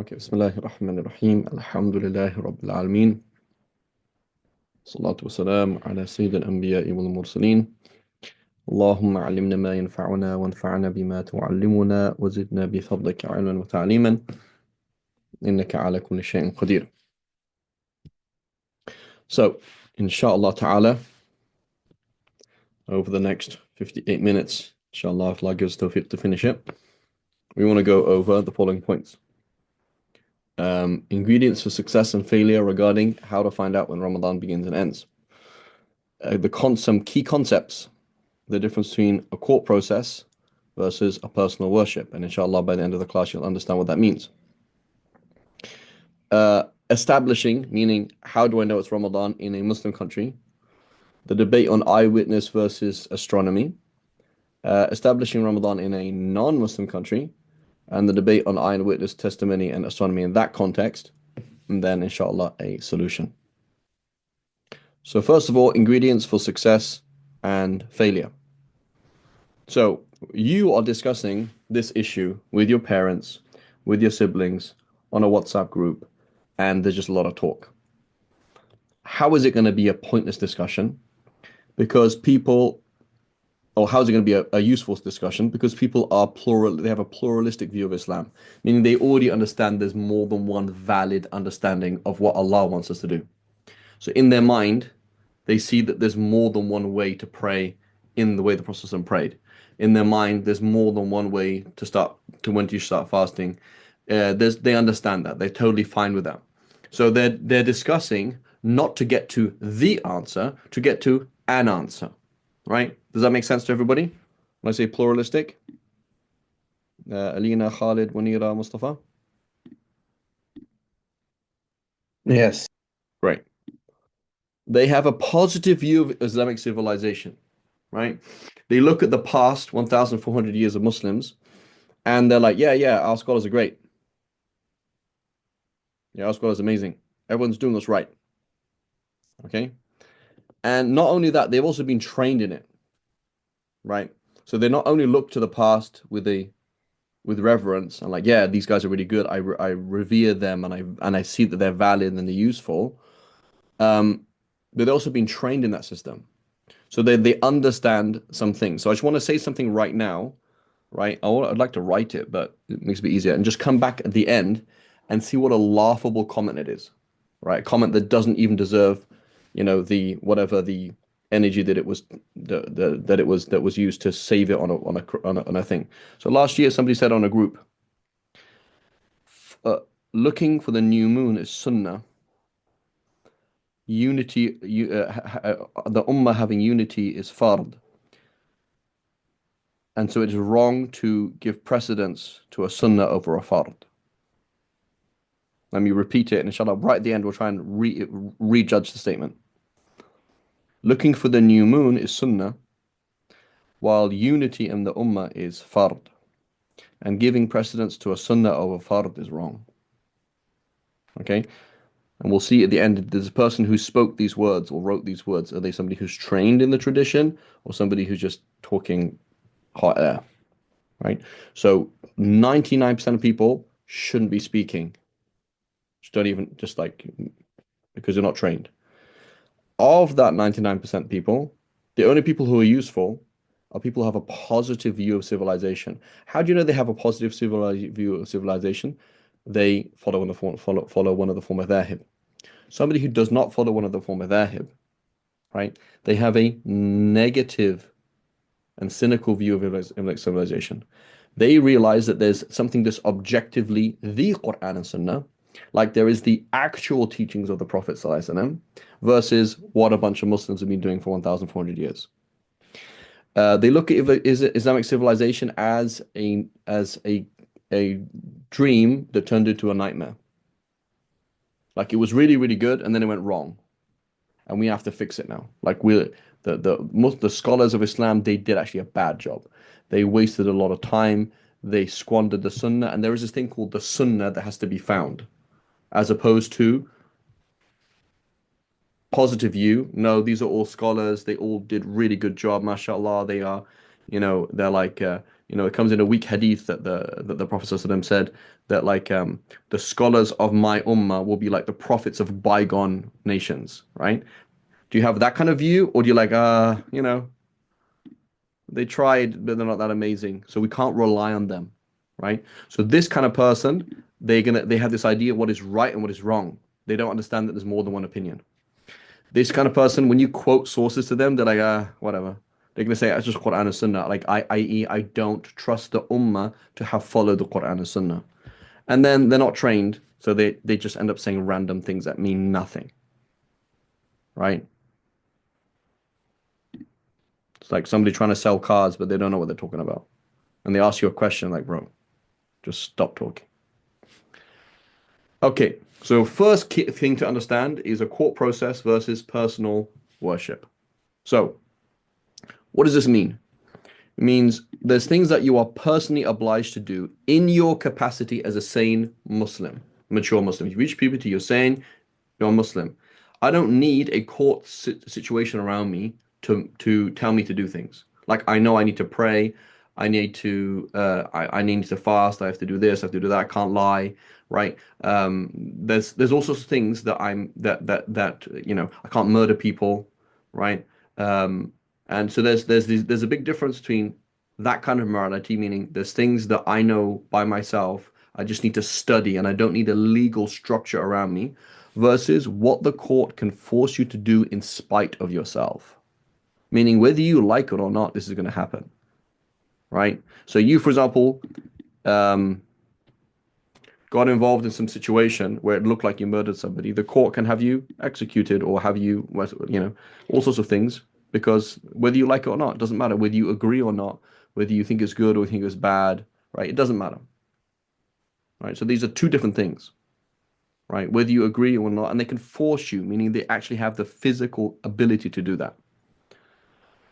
Okay, Bismillahir Rahmanir Rahim. Alhamdulillahi Rabbil Alameen. Salatu wassalam ala Sayyid al-Anbiya'i wal Mursaleen. Allahumma alimna ma yanfa'una wa anfa'na bima tu'allimuna wa zidna bi fadlika ilman wa ta'liman. Innaka ala kulli shay'in qadir. So, inshallah ta'ala, over the next 58 minutes, inshallah, if Allah gives tawfiq to finish it, we want to go over the following points. Ingredients for success and failure regarding how to find out when Ramadan begins and ends. Some key concepts, the difference between a court process versus a personal worship. And inshallah, by the end of the class, you'll understand what that means. Establishing, meaning how do I know it's Ramadan in a Muslim country? The debate on eyewitness versus astronomy. Establishing Ramadan in a non-Muslim country, and the debate on eyewitness testimony and astronomy in that context, and then inshallah a solution. So first of all, ingredients for success and failure. So you are discussing this issue with your parents, with your siblings, on a WhatsApp group, and there's just a lot of talk. How is it going to be a pointless discussion? Because people, or how is it going to be a useful discussion? Because people are plural, they have a pluralistic view of Islam, meaning they already understand there's more than one valid understanding of what Allah wants us to do. So in their mind, they see that there's more than one way to pray in the way the Prophet prayed. In their mind, there's more than one way to when you start fasting. They understand that. They're totally fine with that. So they're discussing not to get to the answer, to get to an answer. Right? Does that make sense to everybody? When I say pluralistic? Alina, Khalid, Wanira, Mustafa? Yes. Great. They have a positive view of Islamic civilization, right? They look at the past 1,400 years of Muslims, and they're like, yeah, our scholars are great. Yeah, our scholars are amazing. Everyone's doing us right. Okay? And not only that, they've also been trained in it, right? So they not only look to the past with reverence and like, yeah, these guys are really good. I revere them and I see that they're valid and they're useful. But they've also been trained in that system. So they understand some things. So I just want to say something right now, right? I'd like to write it, but it makes it a bit easier. And just come back at the end and see what a laughable comment it is, right? A comment that doesn't even deserve, the whatever the energy that it was that was used to save it on a thing. So last year somebody said on a group, looking for the new moon is sunnah. Unity, the ummah having unity is fard. And so it is wrong to give precedence to a sunnah over a fard. Let me repeat it, and inshallah, right at the end, we'll try and rejudge the statement. Looking for the new moon is sunnah, while unity in the ummah is fard. And giving precedence to a sunnah over fard is wrong. Okay? And we'll see at the end, there's a person who spoke these words or wrote these words. Are they somebody who's trained in the tradition or somebody who's just talking hot air? Right? So 99% of people shouldn't be speaking. Just like, because they're not trained. Of that 99% people, the only people who are useful are people who have a positive view of civilization. How do you know they have a positive view of civilization? They follow one of the form of dhahib. Somebody who does not follow one of the form of dhahib, right? They have a negative and cynical view of Islamic civilization. They realize that there's something that's objectively the Quran and Sunnah, like there is the actual teachings of the Prophet ﷺ, versus what a bunch of Muslims have been doing for 1,400 years. They look at Islamic civilization as a dream that turned into a nightmare. Like it was really, really good, and then it went wrong, and we have to fix it now. Like the scholars of Islam, they did actually a bad job. They wasted a lot of time. They squandered the Sunnah, and there is this thing called the Sunnah that has to be found, as opposed to positive view. No, these are all scholars. They all did really good job, mashallah. They are, they're like It comes in a weak hadith that the Prophet ﷺ said that like the scholars of my ummah will be like the prophets of bygone nations, right? Do you have that kind of view, or do you like they tried, but they're not that amazing, so we can't rely on them, right? So this kind of person, they have this idea of what is right and what is wrong. They don't understand that there's more than one opinion. This kind of person, when you quote sources to them, they're like, whatever. They're gonna say, it's just Quran and Sunnah. Like, i.e., I don't trust the Ummah to have followed the Quran and Sunnah. And then they're not trained, so they just end up saying random things that mean nothing, right? It's like somebody trying to sell cars, but they don't know what they're talking about. And they ask you a question like, bro, just stop talking. Okay, so first key thing to understand is a court process versus personal worship. So, what does this mean? It means there's things that you are personally obliged to do in your capacity as a sane Muslim, mature Muslim. You reach puberty, you're saying you're a Muslim. I don't need a court situation around me to tell me to do things. Like I know I need to pray, I need to fast, I have to do this, I have to do that, I can't lie, right? There's all sorts of things that I can't murder people, right? And so there's a big difference between that kind of morality, meaning there's things that I know by myself, I just need to study and I don't need a legal structure around me, versus what the court can force you to do in spite of yourself. Meaning whether you like it or not, this is going to happen, right? So you, for example, um, got involved in some situation where it looked like you murdered somebody, the court can have you executed or have you, all sorts of things because whether you like it or not, it doesn't matter. Whether you agree or not, whether you think it's good or think it's bad, right? It doesn't matter, right? So these are two different things, right? Whether you agree or not, and they can force you, meaning they actually have the physical ability to do that.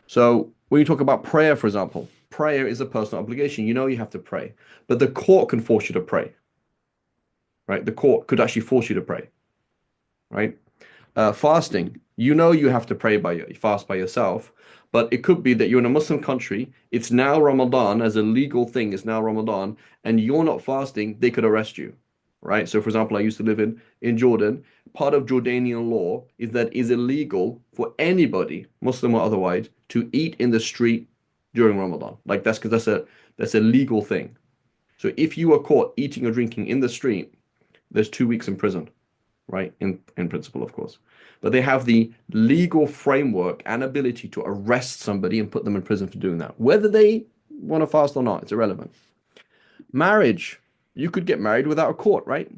So when you talk about prayer, for example, prayer is a personal obligation. You know you have to pray, but the court can force you to pray, right? The court could actually force you to pray, right? Fasting, you know you have to fast by yourself, but it could be that you're in a Muslim country, it's now Ramadan as a legal thing, it's now Ramadan, and you're not fasting, they could arrest you, right? So for example, I used to live in Jordan. Part of Jordanian law is that it's illegal for anybody, Muslim or otherwise, to eat in the street during Ramadan. Like that's because that's a legal thing. So if you are caught eating or drinking in the street, there's 2 weeks in prison, right? In principle, of course. But they have the legal framework and ability to arrest somebody and put them in prison for doing that. Whether they want to fast or not, it's irrelevant. Marriage, you could get married without a court, right?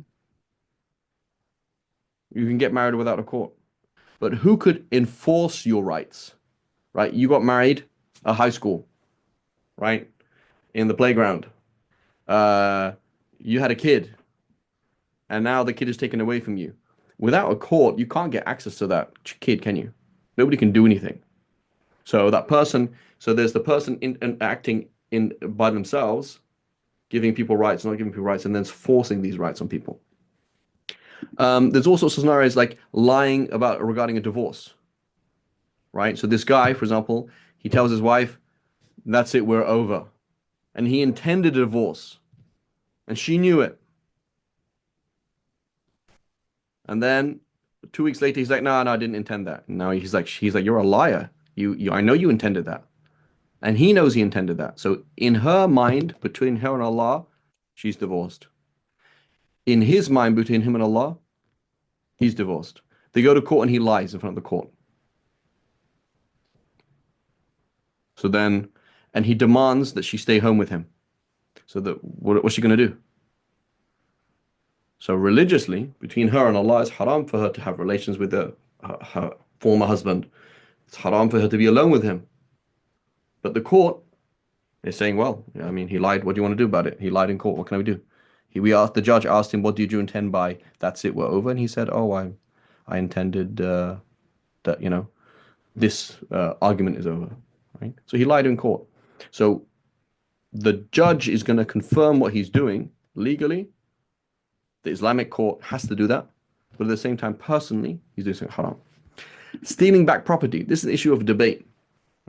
You can get married without a court. But who could enforce your rights, right? You got married at high school, right? In the playground. Uh, you had a kid, and now the kid is taken away from you. Without a court, you can't get access to that kid, can you? Nobody can do anything. So there's the person acting in by themselves, giving people rights, not giving people rights, and then forcing these rights on people. There's all sorts of scenarios like lying about regarding a divorce, right? So this guy, for example, he tells his wife, "That's it, we're over," and he intended a divorce, and she knew it. And then 2 weeks later, he's like, "No, no, I didn't intend that." And now he's like, "You're a liar. I know you intended that." And he knows he intended that. So in her mind, between her and Allah, she's divorced. In his mind, between him and Allah, he's divorced. They go to court and he lies in front of the court. So then, and he demands that she stay home with him. So that what's she going to do? So religiously, between her and Allah, it's haram for her to have relations with her former husband. It's haram for her to be alone with him. But the court is saying, well, I mean, he lied. What do you want to do about it? He lied in court. What can we do? The judge asked him, what did you intend by that's it, we're over? And he said, oh, I intended that, this argument is over, right? So he lied in court. So the judge is going to confirm what he's doing legally. The Islamic court has to do that. But at the same time, personally, he's doing something haram. Stealing back property. This is an issue of debate.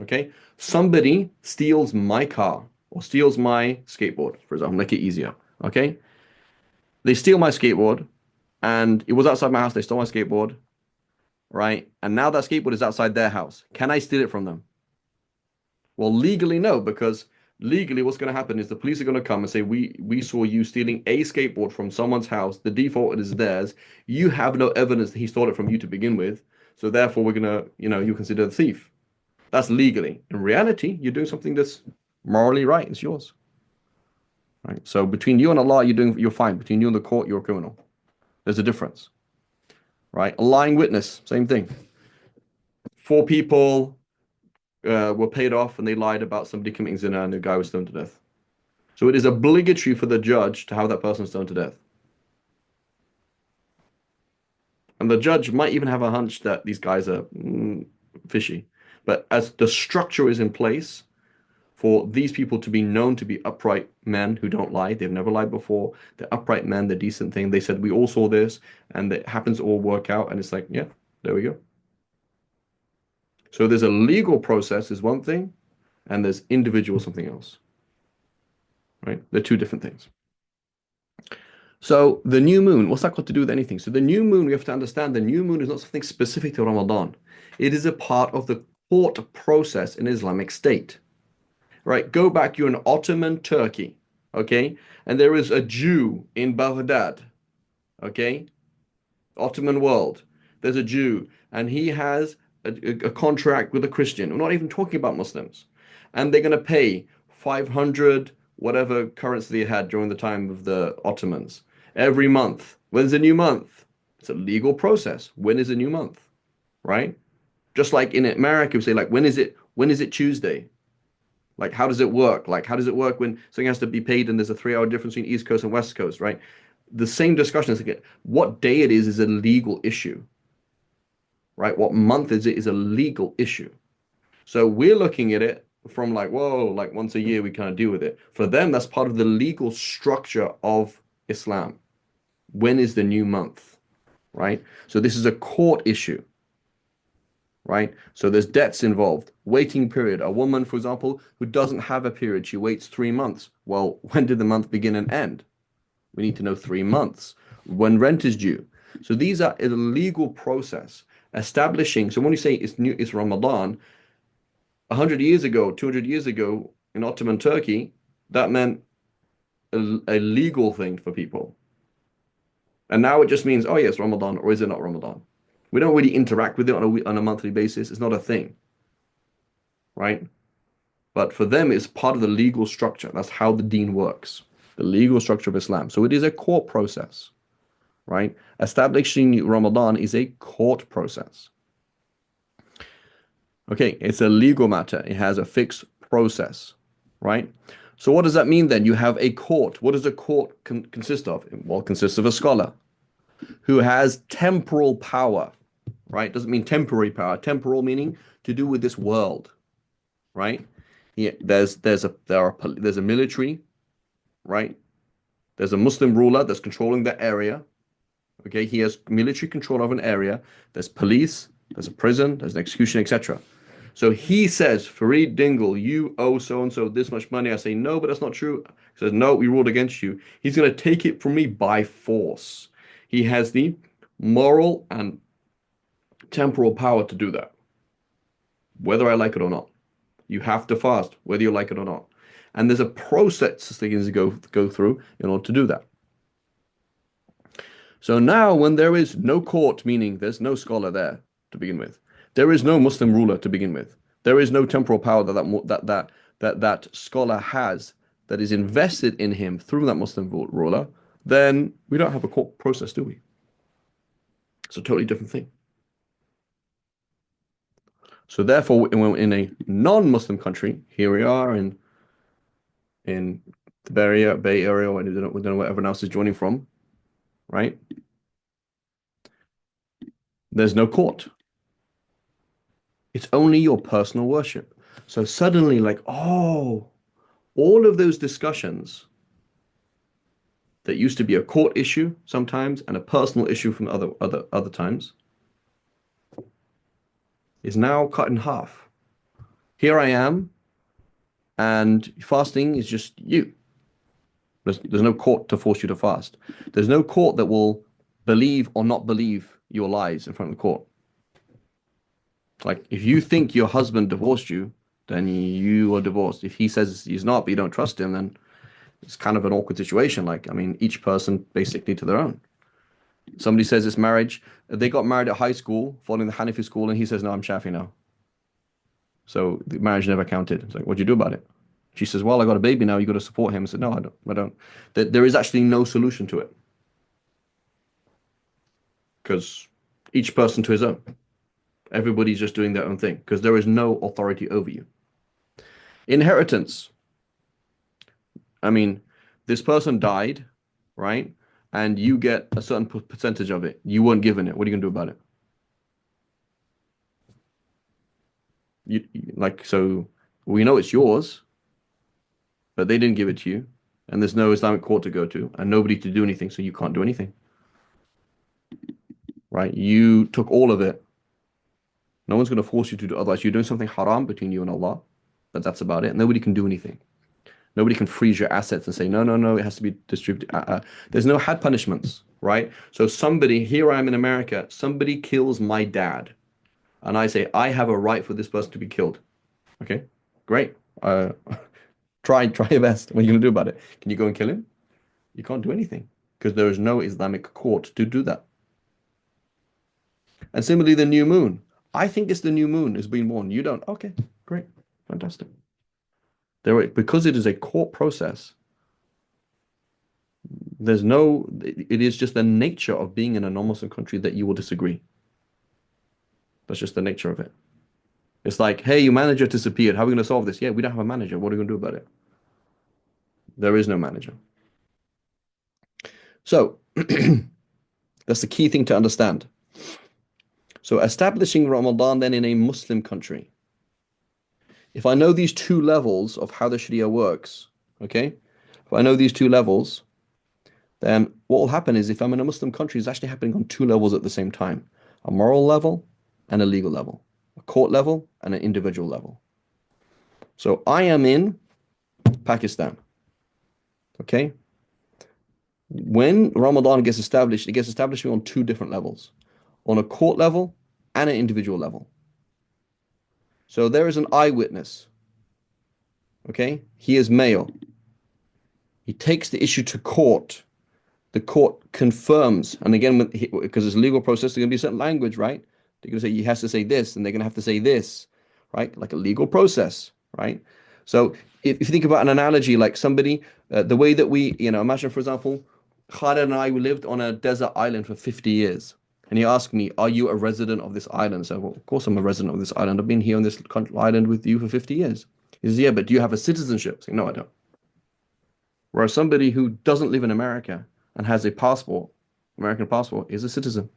Okay? Somebody steals my car or steals my skateboard, for example, make it easier. Okay? They steal my skateboard and it was outside my house. They stole my skateboard, right? And now that skateboard is outside their house. Can I steal it from them? Well, legally, no, because legally, what's going to happen is the police are going to come and say, we saw you stealing a skateboard from someone's house. The default is theirs. You have no evidence that he stole it from you to begin with. So therefore, we're going to, you consider the thief. That's legally. In reality, you're doing something that's morally right. It's yours. Right? So between you and Allah, you're fine. Between you and the court, you're a criminal. There's a difference. Right? A lying witness, same thing. Four people were paid off and they lied about somebody committing zina and the guy was stoned to death. So it is obligatory for the judge to have that person stoned to death. And the judge might even have a hunch that these guys are fishy. But as the structure is in place for these people to be known to be upright men who don't lie, they've never lied before, they're upright men, they're decent thing. They said, we all saw this, and it happens to all work out. And it's like, yeah, there we go. So there's a legal process is one thing, and there's individual something else. Right? They're two different things. So the new moon, what's that got to do with anything? So the new moon, we have to understand the new moon is not something specific to Ramadan. It is a part of the court process in Islamic State. Right? Go back, you're in Ottoman Turkey, okay? And there is a Jew in Baghdad, okay? Ottoman world. There's a Jew, and he has a contract with a Christian. We're not even talking about Muslims. And they're going to pay 500, whatever currency they had during the time of the Ottomans, every month. When's a new month? It's a legal process. When is a new month? Right? Just like in America, we say, like, when is it Tuesday? Like, how does it work? Like, how does it work when something has to be paid and there's a 3 hour difference between East Coast and West Coast, right? The same discussion is like, what day it is a legal issue, right? What month is it is a legal issue. So we're looking at it from like, whoa, like once a year we kind of deal with it. For them, that's part of the legal structure of Islam. When is the new month, right? So this is a court issue, right? So there's debts involved, waiting period. A woman, for example, who doesn't have a period, she waits 3 months. Well, when did the month begin and end? We need to know 3 months. When rent is due. So these are a legal process establishing. So when you say it's Ramadan, 100 years ago, 200 years ago in Ottoman Turkey, that meant a legal thing for people. And now it just means, oh yes, Ramadan, or is it not Ramadan? We don't really interact with it on a monthly basis. It's not a thing, right? But for them, it's part of the legal structure. That's how the deen works, the legal structure of Islam. So it is a court process, right? Establishing Ramadan is a court process. Okay, it's a legal matter. It has a fixed process, right? So what does that mean then? You have a court. What does a court consist of? Well, it consists of a scholar who has temporal power, right? Doesn't mean temporary power. Temporal meaning to do with this world, right? Yeah, there's a military, right? There's a Muslim ruler that's controlling that area. Okay, he has military control of an area. There's police, there's a prison, there's an execution, etc. So he says, Farid Dingle, you owe so and so this much money. I say, no, but that's not true. He says, no, we ruled against you. He's going to take it from me by force. He has the moral and temporal power to do that, whether I like it or not. You have to fast, whether you like it or not. And there's a process that you go through in order to do that. So now, when there is no court, meaning there's no scholar there to begin with, there is no Muslim ruler to begin with, there is no temporal power that scholar has that is invested in him through that Muslim ruler, then we don't have a court process, do we? It's a totally different thing. So therefore, in a non-Muslim country, here we are in the Bay Area, or we don't know where everyone else is joining from, right? There's no court. It's only your personal worship. So suddenly, like, oh, all of those discussions that used to be a court issue sometimes and a personal issue from other times is now cut in half. Here I am. And fasting is just you. There's no court to force you to fast. There's no court that will believe or not believe your lies in front of the court. Like, if you think your husband divorced you, then you are divorced. If he says he's not, but you don't trust him, then it's kind of an awkward situation. Like, I mean, each person basically to their own. Somebody says it's marriage. They got married at high school, following the Hanafi school, and he says, no, I'm Shafi now. So the marriage never counted. It's like, what'd you do about it? She says, well, I got a baby now. You got to support him. I said, no, I don't. I don't. There is actually no solution to it because each person to his own. Everybody's just doing their own thing because there is no authority over you. Inheritance. I mean, this person died, right? And you get a certain percentage of it. You weren't given it. What are you gonna do about it? Like, so we know it's yours, but they didn't give it to you, and there's no Islamic court to go to, and nobody to do anything, so you can't do anything, right? You took all of it. No one's gonna force you to do otherwise. You're doing something haram between you and Allah, but that's about it. Nobody can do anything. Nobody can freeze your assets and say, no, no, no, it has to be distributed. There's no had punishments, right? So somebody, here I am in America, somebody kills my dad, and I say, I have a right for this person to be killed. Okay, great. Try your best. What are you going to do about it? Can you go and kill him? You can't do anything because there is no Islamic court to do that. And similarly, the new moon. I think it's the new moon is being born. You don't. Okay, great, fantastic. Because it is a court process. There's no. It is just the nature of being in a non-Muslim country that you will disagree. That's just the nature of it. It's like, hey, your manager disappeared. How are we going to solve this? Yeah, we don't have a manager. What are we going to do about it? There is no manager. So that's the key thing to understand. So establishing Ramadan then in a Muslim country. If I know these two levels of how the Sharia works, okay? If I know these two levels, then what will happen is if I'm in a Muslim country, it's actually happening on two levels at the same time, a moral level and a legal level, a court level and an individual level. So I am in Pakistan, okay? When Ramadan gets established, it gets established on two different levels, on a court level and an individual level. So there is an eyewitness, okay? He is male. He takes the issue to court. The court confirms, and again, because it's a legal process, there's going to be a certain language, right? They're going to say he has to say this, and they're going to have to say this, right? Like a legal process, right? So if you think about an analogy, like somebody, the way that we, imagine, for example, Khalid and I, we lived on a desert island for 50 years. And he asked me, are you a resident of this island? So, well, of course I'm a resident of this island. I've been here on this island with you for 50 years. He says, yeah, but do you have a citizenship? I say, no, I don't. Whereas somebody who doesn't live in America and has a passport, American passport, is a citizen,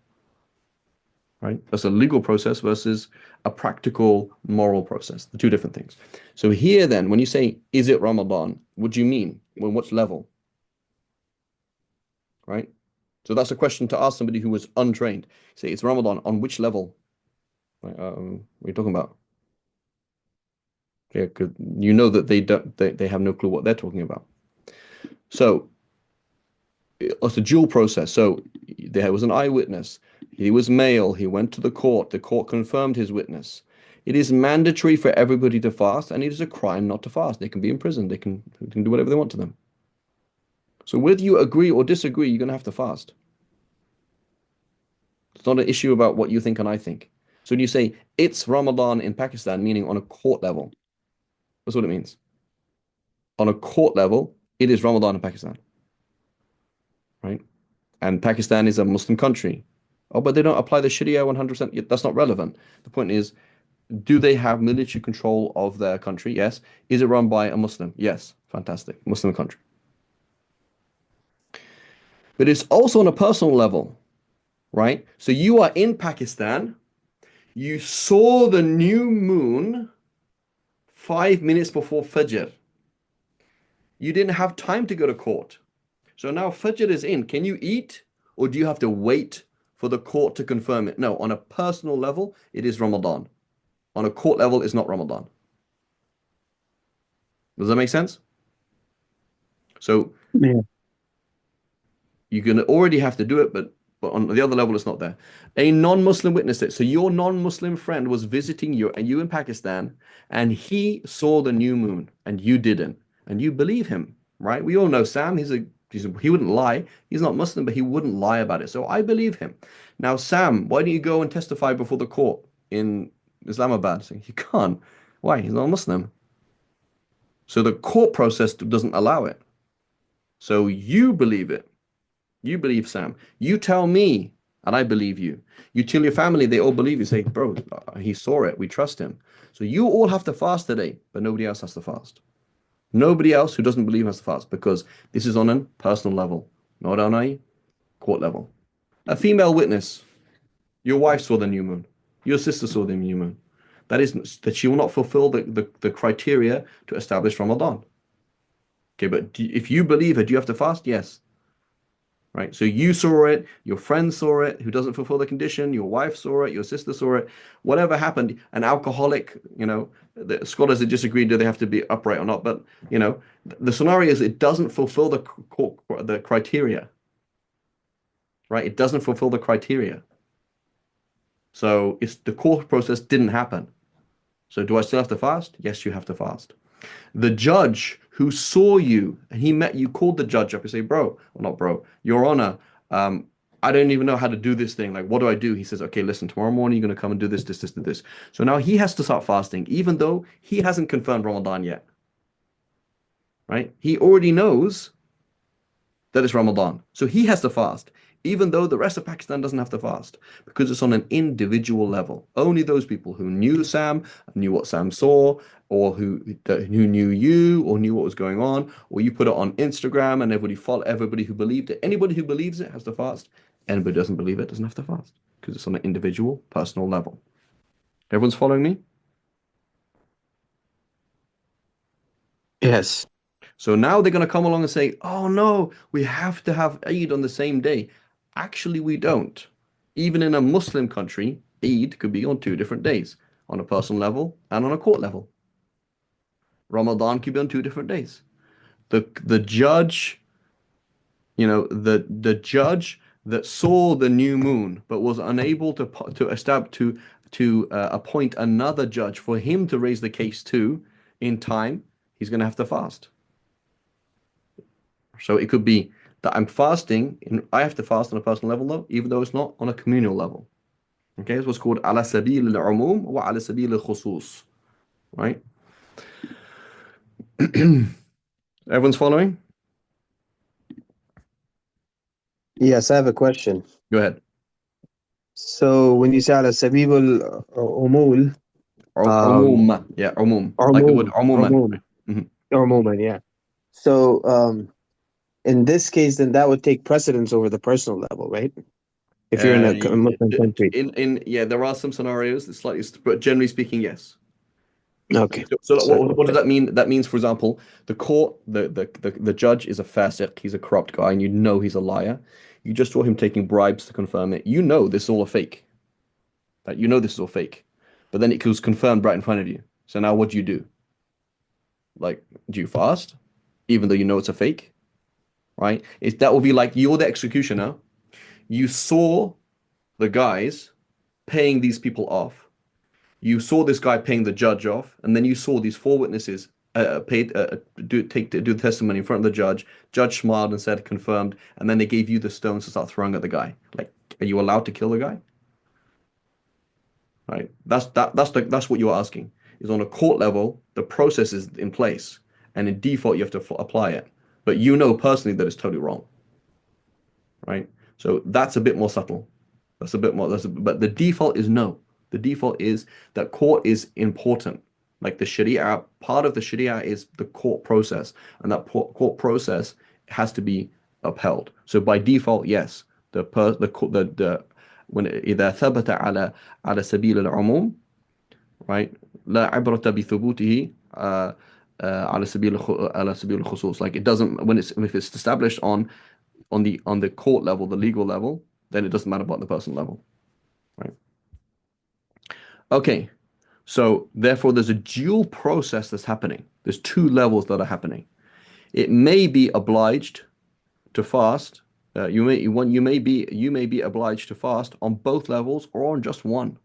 right? That's a legal process versus a practical moral process. The two different things. So here then, when you say, is it Ramadan? What do you mean? Well, what level? Right? So that's a question to ask somebody who was untrained. Say, it's Ramadan. On which level? What are you talking about? Yeah, because you know that they have no clue what they're talking about. So it's a dual process. So there was an eyewitness. He was male. He went to the court. The court confirmed his witness. It is mandatory for everybody to fast, and it is a crime not to fast. They can be imprisoned. They can do whatever they want to them. So whether you agree or disagree, you're going to have to fast. It's not an issue about what you think and I think. So when you say it's Ramadan in Pakistan, meaning on a court level, that's what it means. On a court level, it is Ramadan in Pakistan, right? And Pakistan is a Muslim country. Oh, but they don't apply the Sharia 100%. That's not relevant. The point is, do they have military control of their country? Yes. Is it run by a Muslim? Yes. Fantastic. Muslim country. But it's also on a personal level, right? So you are in Pakistan. You saw the new moon 5 minutes before Fajr. You didn't have time to go to court. So now Fajr is in. Can you eat or do you have to wait for the court to confirm it? No, on a personal level, it is Ramadan. On a court level, it's not Ramadan. Does that make sense? So Yeah. you're gonna already have to do it, but on the other level, it's not there. A non-Muslim witnessed it. So your non-Muslim friend was visiting you and you in Pakistan, and he saw the new moon and you didn't, and you believe him, right? We all know Sam. He wouldn't lie. He's not Muslim, but he wouldn't lie about it. So I believe him. Now, Sam, why don't you go and testify before the court in Islamabad? So you can't. Why? He's not Muslim. So the court process doesn't allow it. So you believe it. You believe Sam. You tell me, and I believe you. You tell your family, they all believe you. Say, bro, he saw it. We trust him. So you all have to fast today, but nobody else has to fast. Nobody else who doesn't believe has to fast because this is on a personal level, not on a court level. A female witness, your wife saw the new moon. Your sister saw the new moon. That is that she will not fulfill the criteria to establish Ramadan. Okay, but if you believe her, do you have to fast? Yes. Right? So you saw it, your friend saw it, who doesn't fulfill the condition, your wife saw it, your sister saw it, whatever happened, an alcoholic, the scholars have disagreed, do they have to be upright or not? But, the scenario is it doesn't fulfill the criteria, right? It doesn't fulfill the criteria. So it's the court process didn't happen. So do I still have to fast? Yes, you have to fast. The judge who saw you and he met you called the judge up and say, bro, or not bro, Your Honor, um, I don't even know how to do this thing. Like, what do I do? He says, okay, listen, tomorrow morning you're going to come and do this, this, this, and this. So now he has to start fasting, even though he hasn't confirmed Ramadan yet, right? He already knows that it's Ramadan. So he has to fast, even though the rest of Pakistan doesn't have to fast, because it's on an individual level. Only those people who knew Sam, knew what Sam saw, or who knew you, or knew what was going on, or you put it on Instagram and everybody followed, everybody who believed it. Anybody who believes it has to fast. Anybody who doesn't believe it doesn't have to fast, because it's on an individual, personal level. Everyone's following me? Yes. So now they're going to come along and say, oh no, we have to have Eid on the same day. Actually, we don't. Even in a Muslim country, Eid could be on two different days, on a personal level and on a court level. Ramadan could be on two different days. The judge, the judge that saw the new moon but was unable to establish to appoint another judge for him to raise the case to in time, he's going to have to fast. So it could be that I'm fasting, and I have to fast on a personal level though, even though it's not on a communal level. Okay, it's what's called ala sabil al-umum wa ala sabil al-khusus, right? Everyone's following? Yes, I have a question. Go ahead. So when you say على سبيل العمول, um, Umum, yeah, umum, like the word عموم umuman, عموم right? Mhm. عموما, yeah. So in this case, then that would take precedence over the personal level, right? If you're in a Muslim country. Yeah, there are some scenarios that slightly, but generally speaking, yes. Okay. So So what does okay. that mean? That means, for example, the court, the judge is a fasiq, he's a corrupt guy, and you know he's a liar. You just saw him taking bribes to confirm it. You know this is all a fake. That you know this is all fake. But then it was confirmed right in front of you. So now what do you do? Like, do you fast? Even though you know it's a fake? Right? That will be like you're the executioner. You saw the guys paying these people off. You saw this guy paying the judge off, and then you saw these four witnesses paid do the testimony in front of the judge. Judge smiled and said confirmed, and then they gave you the stones to start throwing at the guy. Like, are you allowed to kill the guy? Right? That's what you're asking. Is on a court level, the process is in place, and in default you have to apply it. But you know personally that it's totally wrong, right? So that's a bit more subtle. That's a bit more. But the default is no. The default is that court is important. Like the Sharia, part of the Sharia is the court process, and that court process has to be upheld. So by default, yes, the when إذا ثبت على سبيل العموم, right? لا عبرة بثبوته على سبيل الخصوص. Like it doesn't when it's if it's established on the court level, the legal level, then it doesn't matter about the personal level, right? Okay, So therefore, there's a dual process that's happening. There's two levels that are happening. It may be obliged to fast. You may be obliged to fast on both levels or on just one.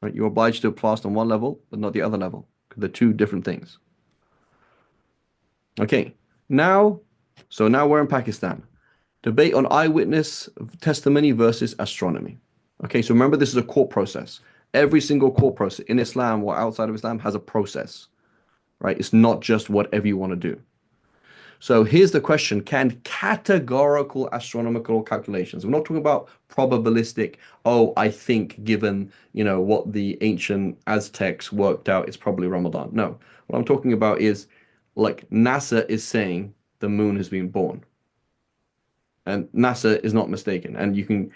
Right? You're obliged to fast on one level, but not the other level. They're two different things. Okay. Now, so now we're in Pakistan. Debate on eyewitness testimony versus astronomy. Okay, so remember this is a court process. Every single court process in Islam or outside of Islam has a process, right? It's not just whatever you want to do. So here's the question: can categorical astronomical calculations, we're not talking about probabilistic, oh, I think given, what the ancient Aztecs worked out, it's probably Ramadan. No, what I'm talking about is like NASA is saying the moon has been born. And NASA is not mistaken. And you can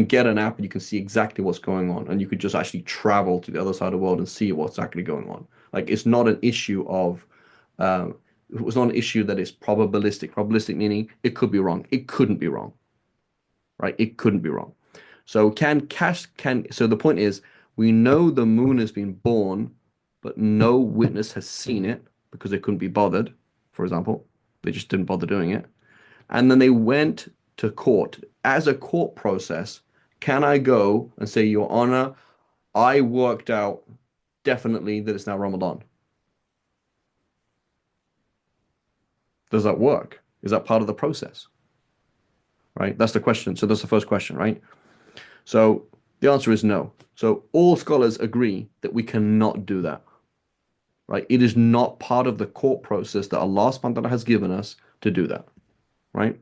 get an app and you can see exactly what's going on. And you could just actually travel to the other side of the world and see what's actually going on. Like it's not an issue of it was not an issue that is probabilistic. Probabilistic meaning it could be wrong. It couldn't be wrong. Right? It couldn't be wrong. So the point is we know the moon has been born, but no witness has seen it because they couldn't be bothered, for example. They just didn't bother doing it. And then they went to court. As a court process, can I go and say, Your Honor, I worked out definitely that it's now Ramadan? Does that work? Is that part of the process? Right? That's the question. So that's the first question, right? So the answer is no. So all scholars agree that we cannot do that. Right? It is not part of the court process that Allah subhanahu wa ta'ala has given us to do that. Right?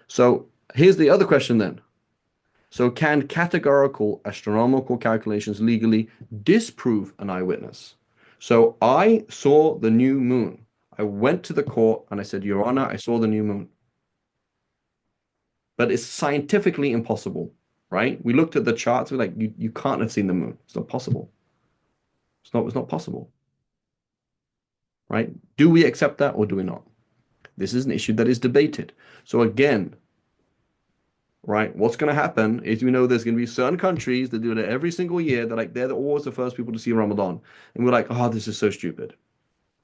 So here's the other question then. So can categorical astronomical calculations legally disprove an eyewitness? So I saw the new moon. I went to the court and I said, Your Honor, I saw the new moon. But it's scientifically impossible, right? We looked at the charts, we're like, you can't have seen the moon. It's not possible. It's not possible. Right? Do we accept that or do we not? This is an issue that is debated. So again, right? What's going to happen is we know there's going to be certain countries that do it every single year. They're always the first people to see Ramadan, and we're like, oh, this is so stupid,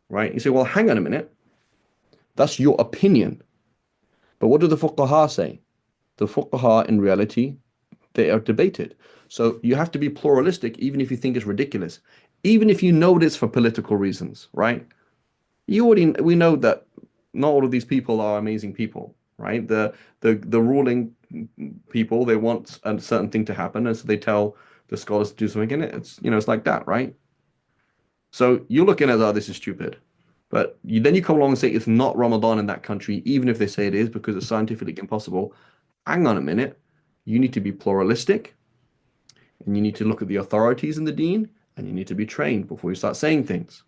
right? You say, well, hang on a minute, that's your opinion, but what do the fuqaha say? The fuqaha, in reality, they are debated. So you have to be pluralistic, even if you think it's ridiculous, even if you know this for political reasons, right? We know that not all of these people are amazing people, right? The ruling people, they want a certain thing to happen, and so they tell the scholars to do something in it. It's like that, right? So you're looking at, oh, this is stupid. But then you come along and say it's not Ramadan in that country, even if they say it is because it's scientifically impossible. Hang on a minute. You need to be pluralistic, and you need to look at the authorities in the deen, and you need to be trained before you start saying things.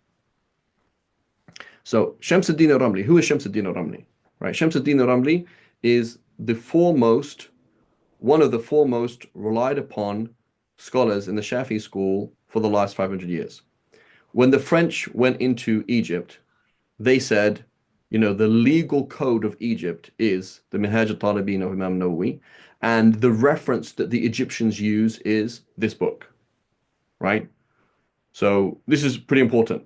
So Shamsuddin al-Ramli, who is Shamsuddin al-Ramli? Right? Shamsuddin al-Ramli is one of the foremost relied upon scholars in the Shafi school for the last 500 years. When the French went into Egypt, they said, the legal code of Egypt is the Minhaj al-Talibin of Imam Nawawi, and the reference that the Egyptians use is this book, right? So this is pretty important,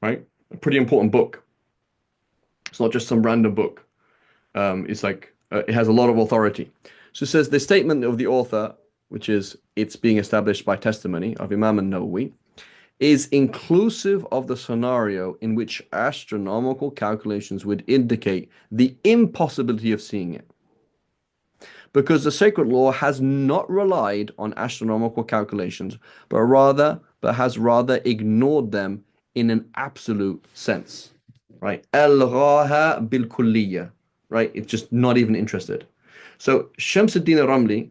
right? A pretty important book. It's not just some random book. It's like it has a lot of authority. So it says the statement of the author, which is it's being established by testimony of Imam an-Nawawi, is inclusive of the scenario in which astronomical calculations would indicate the impossibility of seeing it. Because the sacred law has not relied on astronomical calculations, but has rather ignored them in an absolute sense. Right? Al-ghaha bil-kulliyya. Right? It's just not even interested. So Shamsuddin al-Ramli,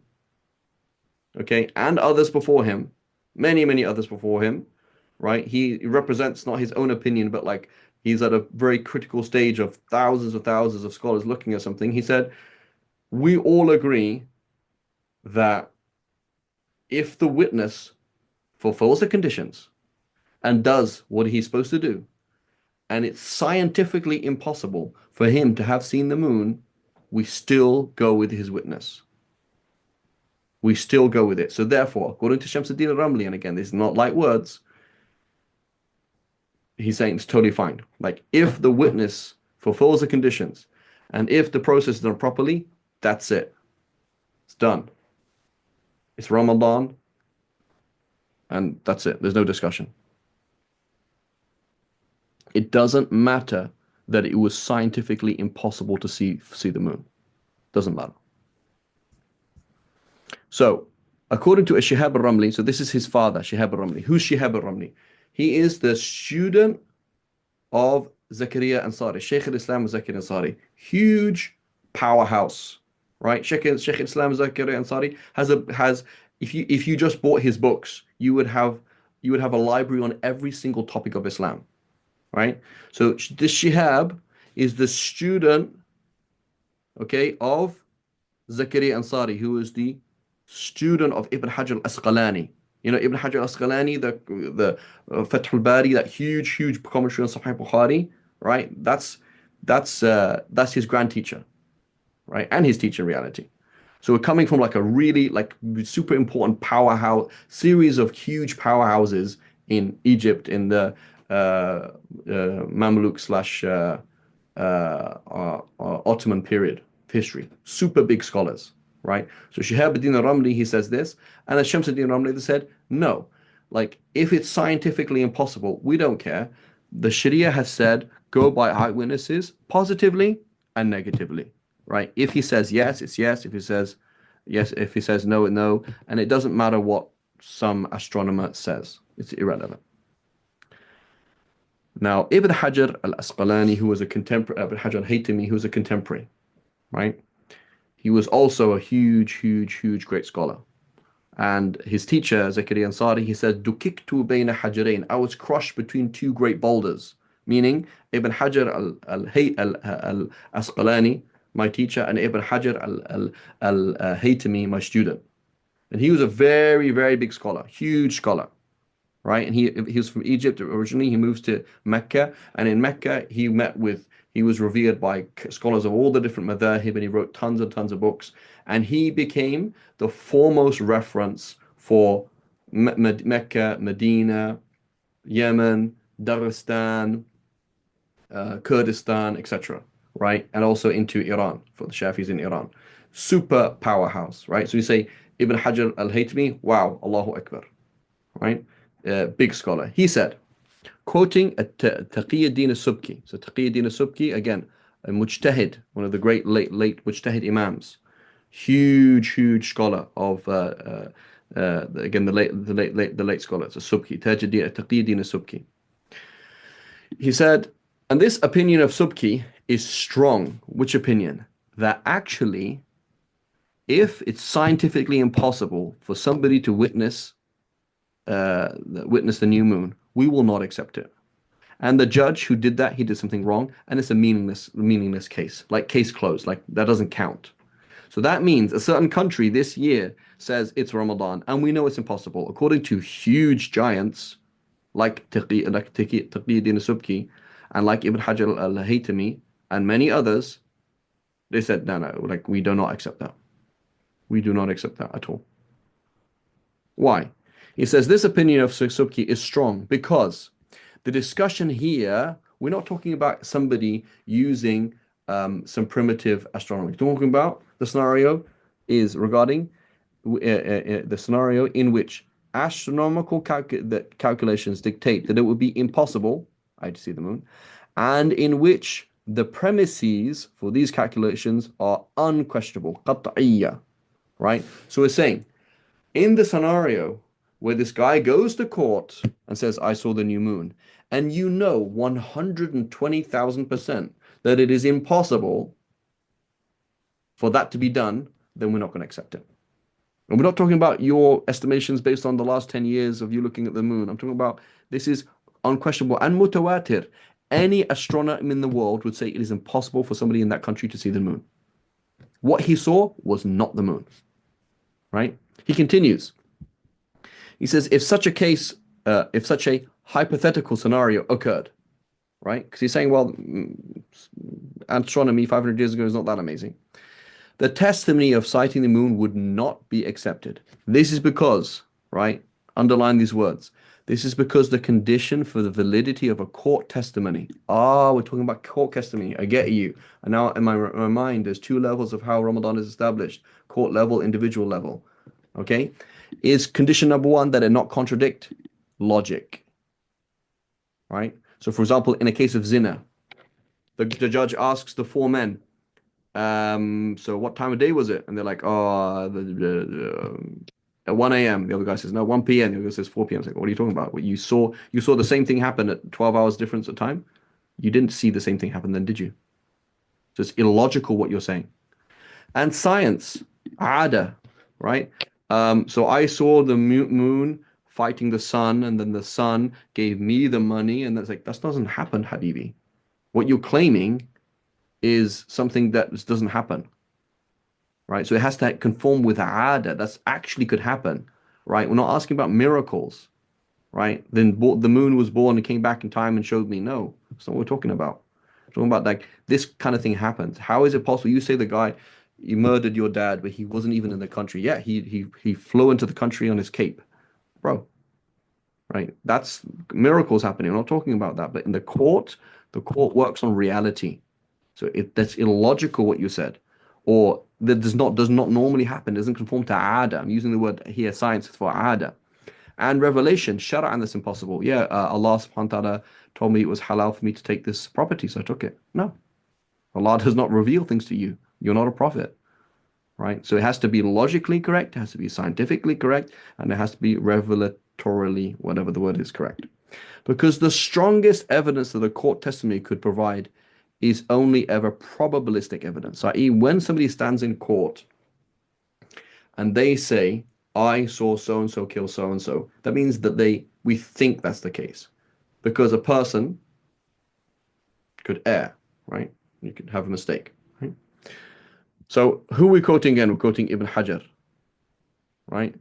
okay, and others before him, many, many others before him, right? He represents not his own opinion, but like he's at a very critical stage of thousands of scholars looking at something. He said, we all agree that if the witness fulfills the conditions and does what he's supposed to do, and it's scientifically impossible for him to have seen the moon, we still go with his witness. we still go with it. So therefore, according to Shamsuddin al-Ramli, and again, this is not light words, he's saying it's totally fine. Like if the witness fulfills the conditions and if the process is done properly, that's it. It's done. It's Ramadan and that's it. There's no discussion. It doesn't matter that it was scientifically impossible to see the moon. Doesn't matter. So, according to Shihab al-Ramli, so this is his father, Shihab al-Ramli. Who's Shihab al-Ramli? He is the student of Zakaria Ansari, Shaykh al-Islam Zakaria Ansari. Huge powerhouse, right? Shaykh al-Islam Zakaria Ansari has if you just bought his books, you would have a library on every single topic of Islam, right? So this Shihab is the student, okay, of Zakaria Ansari, who is the student of Ibn Hajar al-Asqalani. You know, Ibn Hajar al-Asqalani, the Fath al-Bari, that huge commentary on Sahih Bukhari, right? That's his grand teacher, right? And his teacher in reality. So we're coming from like a really like super important powerhouse series of huge powerhouses in Egypt in the Mamluk slash Ottoman period of history. Super big scholars, right? So Shihab ad-Din al-Ramli, he says this, and as Shamsuddin al-Ramli they said, no, like if it's scientifically impossible, we don't care. The Sharia has said go by eyewitnesses positively and negatively, right? If he says yes, it's yes. If he says yes, if he says no, no, and it doesn't matter what some astronomer says. It's irrelevant. Now, Ibn Hajar al-Asqalani, who was a contemporary, Ibn Hajar al-Haytami, who was a contemporary, right? He was also a huge great scholar. And his teacher, Zakaria Ansari, he said, Dukiktu bayna hajarain. I was crushed between two great boulders, meaning Ibn Hajar al-Asqalani, my teacher, and Ibn Hajar al-Haytami, my student. And he was a very big scholar, huge scholar, right? And he was from Egypt originally. He moves to Mecca, and in Mecca he was revered by scholars of all the different madhahib, and he wrote tons and tons of books. And he became the foremost reference for Mecca, Medina, Yemen, Dagestan, Kurdistan, etc. Right? And also into Iran for the Shafis in Iran. Super powerhouse, right? So you say Ibn Hajar al-Haytami, wow, Allahu Akbar, right? Big scholar. He said, quoting Taqiyuddin al-Subki. So Taqiyuddin al-Subki, again, a mujtahid, one of the great late mujtahid imams, huge scholar of again the late scholar. So Subki, Taqiyuddin al-Subki. He said, and this opinion of Subki is strong. Which opinion? That actually, if it's scientifically impossible for somebody to witness the new moon, we will not accept it. And the judge who did that, he did something wrong, and it's a meaningless case, like case closed, like that doesn't count. So that means a certain country this year says it's Ramadan, and we know it's impossible. According to huge giants like Taqiyuddin al-Subki and like Ibn Hajar al-Haytami and many others, they said, no, like we do not accept that. We do not accept that at all. Why? He says this opinion of Subki is strong because the discussion here, we're not talking about somebody using some primitive astronomy. We're talking about the scenario is regarding the scenario in which astronomical calculations dictate that it would be impossible, to see the moon, and in which the premises for these calculations are unquestionable, qat'iyya, right? So we're saying, in the scenario where this guy goes to court and says, I saw the new moon, and you know 120,000% that it is impossible for that to be done, then we're not going to accept it. And we're not talking about your estimations based on the last 10 years of you looking at the moon. I'm talking about this is unquestionable and mutawatir. Any astronomer in the world would say it is impossible for somebody in that country to see the moon. What he saw was not the moon, right? He continues. He says, if such a hypothetical scenario occurred, right? Because he's saying, well, astronomy 500 years ago is not that amazing. The testimony of sighting the moon would not be accepted. This is because, right? Underline these words. This is because the condition for the validity of a court testimony. Ah, we're talking about court testimony. I get you. And now in my mind, there's two levels of how Ramadan is established: court level, individual level. Okay? Is condition number one that it not contradict logic, right? So, for example, in a case of zina, the judge asks the four men, so what time of day was it? And they're like, oh, at 1 a.m. The other guy says, no, 1 p.m. The other guy says 4 p.m. It's like, what are you talking about? What you saw the same thing happen at 12 hours difference of time? You didn't see the same thing happen then, did you? So it's illogical what you're saying. And science, ada, right? So I saw the moon fighting the sun, and then the sun gave me the money, and that's like, that doesn't happen, Habibi. What you're claiming is something that just doesn't happen, right? So it has to conform with ada. That's actually could happen, right? We're not asking about miracles, right? Then the moon was born and came back in time and showed me. No, that's not what we're talking about. We're talking about like this kind of thing happens. How is it possible? You say the guy, you murdered your dad, but he wasn't even in the country. Yeah, he flew into the country on his cape, bro. Right? That's miracles happening. I'm not talking about that. But in the court works on reality. So that's illogical what you said, or that does not normally happen. Doesn't conform to ada. I'm using the word here, science for ada. And revelation, shara'an, that's impossible. Yeah, Allah subhanahu wa ta'ala told me it was halal for me to take this property, so I took it. No, Allah does not reveal things to you. You're not a prophet, right? So it has to be logically correct, it has to be scientifically correct, and it has to be revelatorily, whatever the word is, correct. Because the strongest evidence that the court testimony could provide is only ever probabilistic evidence, i.e., when somebody stands in court and they say, I saw so and so kill so and so, that means that we think that's the case. Because a person could err, right? You could have a mistake, right? So who are we quoting again? We're quoting Ibn Hajar, right?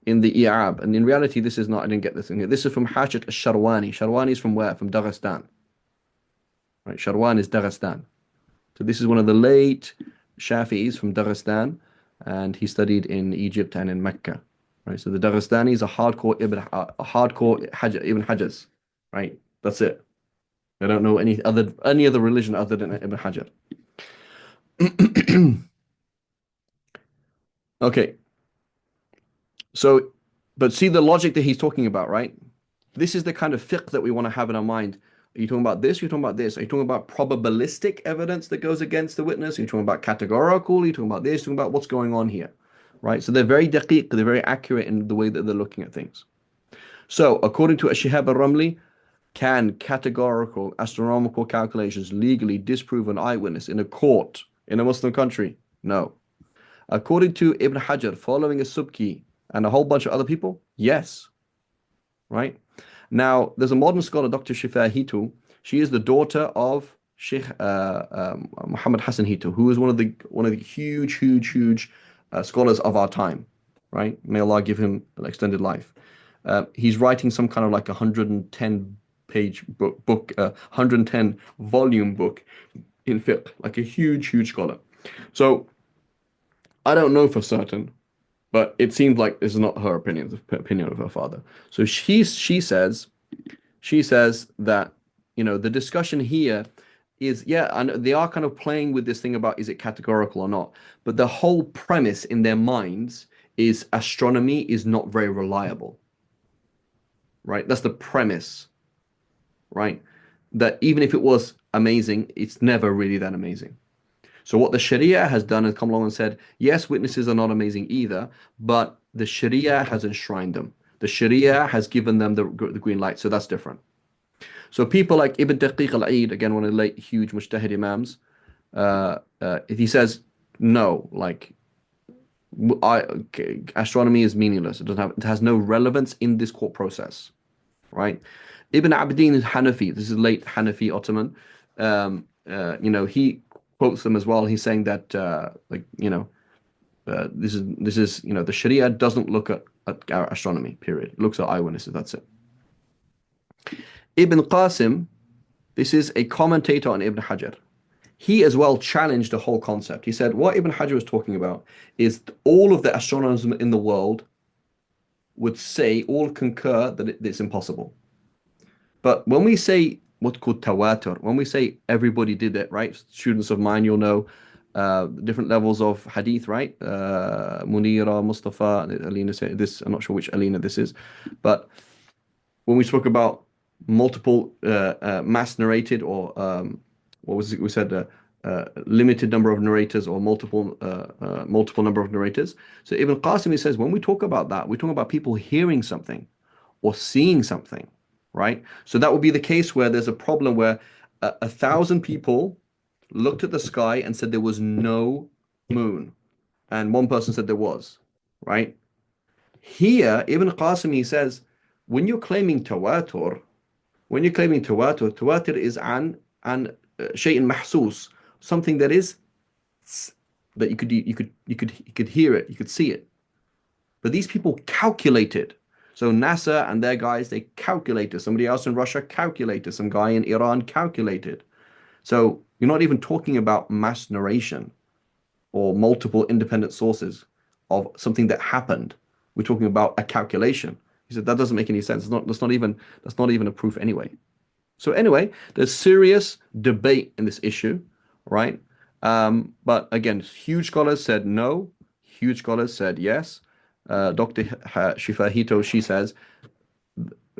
In the I'ab. And in reality, this is not, I didn't get this in here. This is from Hashit al-Sharwani. Sharwani is from where? From Dagestan. Right? Sharwan is Dagestan. So this is one of the late Shafi'is from Dagestan, and he studied in Egypt and in Mecca. Right? So the Dagestanis are hardcore Ibn Hajars. Right? That's it. They don't know any other religion other than Ibn Hajar. Okay. So, but see the logic that he's talking about, right? This is the kind of fiqh that we want to have in our mind. Are you talking about this? Are you talking about this? Are you talking about probabilistic evidence that goes against the witness? Are you talking about categorical? Are you talking about this? Are you talking about what's going on here? Right? So they're very daqiq, they're very accurate in the way that they're looking at things. So, according to Ash-Shihab al-Ramli, can categorical astronomical calculations legally disprove an eyewitness in a court in a Muslim country? No. According to Ibn Hajar, following a Subki and a whole bunch of other people, yes. Right? Now, there's a modern scholar, Dr. Shifa Hitu. She is the daughter of Sheikh Muhammad Hassan Hitu, who is one of the huge scholars of our time. Right? May Allah give him an extended life. He's writing some kind of like 110 page book, 110 volume book in fiqh, like a huge scholar. So I don't know for certain, but it seems like this is not her opinion, the opinion of her father. So she says that, the discussion here is, yeah, and they are kind of playing with this thing about is it categorical or not. But the whole premise in their minds is astronomy is not very reliable. Right? That's the premise. Right? That even if it was amazing, it's never really that amazing. So what the Sharia has done is come along and said, yes, witnesses are not amazing either, but the Sharia has enshrined them. The Sharia has given them the green light, so that's different. So people like Ibn Daqiq al-Eid, again, one of the late huge mujtahid imams, he says, no, like, astronomy is meaningless. It has no relevance in this court process, right? Ibn Abdin is Hanafi. This is late Hanafi Ottoman. He quotes them as well. He's saying that, this is the Sharia doesn't look at astronomy. Period. It looks at eyewitnesses. That's it. Ibn Qasim, this is a commentator on Ibn Hajar. he as well challenged the whole concept. He said what Ibn Hajar was talking about is all of the astronomers in the world would say, all concur that it's impossible. But when we say what's called tawatur, when we say everybody did it, right? Students of mine, you'll know different levels of hadith, right? Munira, Mustafa, Alina said this, I'm not sure which Alina this is, but when we spoke about multiple mass narrated or what was it we said limited number of narrators or multiple number of narrators. So Ibn Qasim he says when we talk about that, we're talking about people hearing something or seeing something, right? So that would be the case where there's a problem where 1,000 people looked at the sky and said there was no moon, and one person said there was, right? Here, Ibn Qasim he says when you're claiming tawatur, tawatur is an شيء محسوس, something that is that you could hear it, you could see it. But these people calculated. So NASA and their guys, they calculated. Somebody else in Russia calculated. Some guy in Iran calculated. So you're not even talking about mass narration or multiple independent sources of something that happened. We're talking about a calculation. He said that doesn't make any sense. That's not even a proof anyway. So anyway, there's serious debate in this issue, right? But again, huge scholars said no, huge scholars said yes. Dr. Shifahito, she says,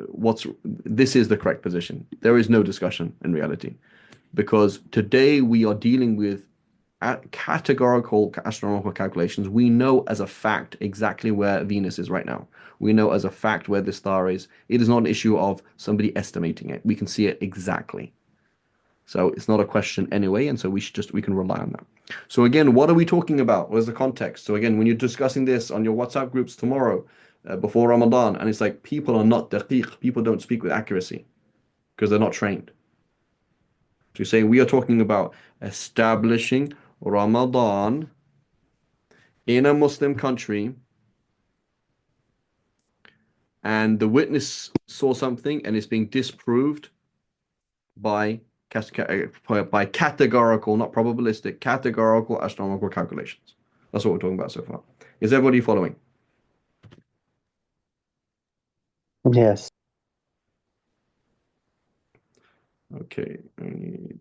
what's this is the correct position. There is no discussion in reality, because today we are dealing with categorical astronomical calculations. We know as a fact exactly where Venus is right now. We know as a fact where the star is. It is not an issue of somebody estimating it. We can see it exactly. So it's not a question anyway, and so we can rely on that. So again, what are we talking about? What is the context? So again, when you're discussing this on your WhatsApp groups tomorrow, before Ramadan, and it's like people are not daqiq, people don't speak with accuracy because they're not trained. So you're saying we are talking about establishing Ramadan in a Muslim country, and the witness saw something and it's being disproved by by categorical, not probabilistic, categorical astronomical calculations. That's what we're talking about so far. Is everybody following? Yes. Okay, I need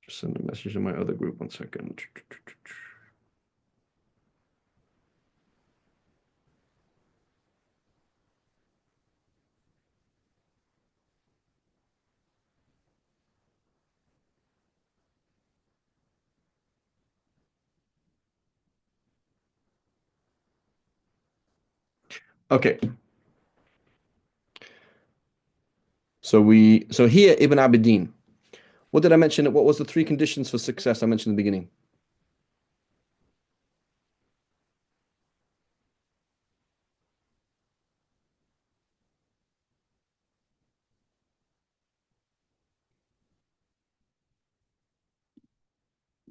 to send a message in my other group. 1 second. Okay. So here Ibn Abidin. What did I mention? What was the 3 conditions for success I mentioned in the beginning?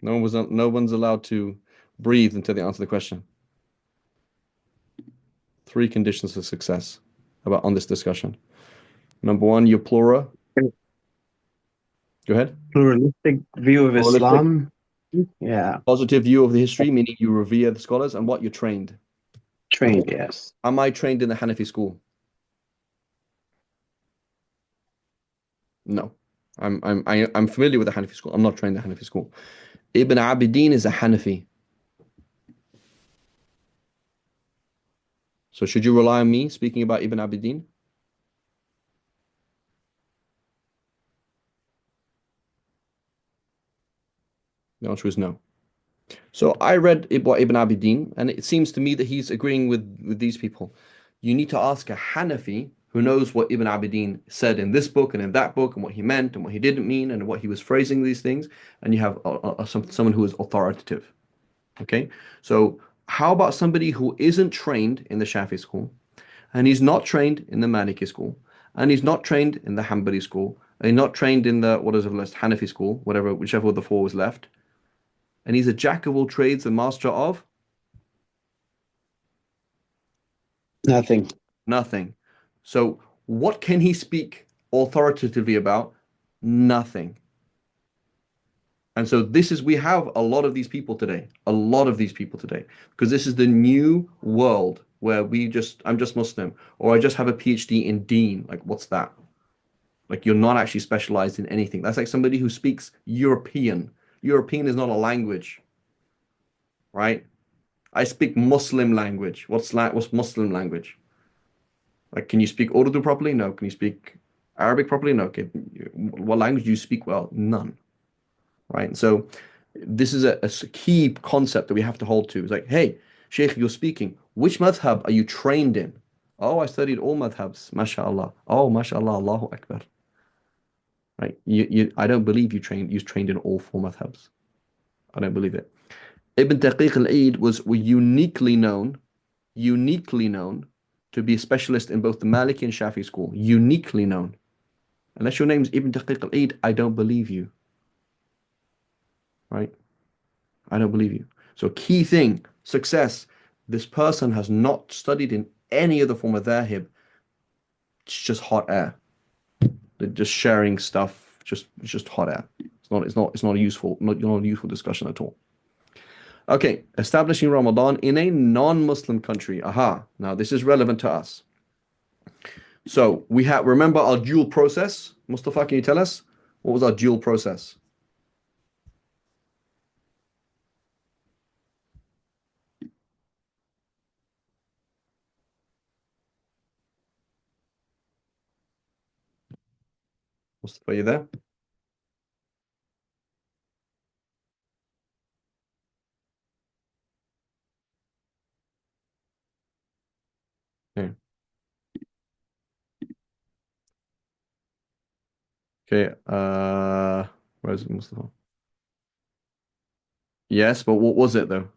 No one's allowed to breathe until they answer the question. 3 conditions for success about on this discussion. Number 1, your plural. Go ahead. Pluralistic view of Pluralistic, Islam. Yeah. positive view of the history, meaning you revere the scholars, and what you're trained. Trained, yes. Am I trained in the Hanafi school? No. I'm familiar with the Hanafi school. I'm not trained in the Hanafi school. Ibn Abidin is a Hanafi. So should you rely on me speaking about Ibn Abidin? The answer is no. So I read Ibn Abidin, and it seems to me that he's agreeing with these people. You need to ask a Hanafi who knows what Ibn Abidin said in this book and in that book, and what he meant and what he didn't mean, and what he was phrasing these things, and you have someone who is authoritative. Okay, so how about somebody who isn't trained in the Shafi school, and he's not trained in the Maliki school, and he's not trained in the Hanbali school, and he's not trained in the what is it left Hanafi school, whichever of the 4 was left, and he's a jack of all trades and master of Nothing. nothing. So what can he speak authoritatively about? Nothing. And so we have a lot of these people today, a lot of these people today, because this is the new world where I'm just Muslim, or I just have a PhD in Deen. Like, what's that? Like, you're not actually specialized in anything. That's like somebody who speaks European. European is not a language, right? I speak Muslim language. What's Muslim language? Like, can you speak Urdu properly? No. Can you speak Arabic properly? No. Okay. What language do you speak well? None. Right? So this is a key concept that we have to hold to. It's like, hey, Sheikh, you're speaking. Which madhab are you trained in? Oh, I studied all madhabs. MashaAllah. Oh, MashaAllah. Allahu Akbar. Right? I don't believe you trained in all four madhabs. I don't believe it. Ibn Daqiq al-Eid was uniquely known to be a specialist in both the Maliki and Shafi school. Uniquely known. Unless your name is Ibn Daqiq al-Eid, I don't believe you. Right? I don't believe you. So key thing, success. This person has not studied in any other form of dhahib. It's just hot air. They're just sharing stuff. It's just hot air. It's not a useful discussion at all. Okay, establishing Ramadan in a non-Muslim country. Aha. Now this is relevant to us. So we have remember our dual process. Mustafa, can you tell us what was our dual process? Mustafa, you there? Okay. Okay. Where's Mustafa? Yes, but what was it though?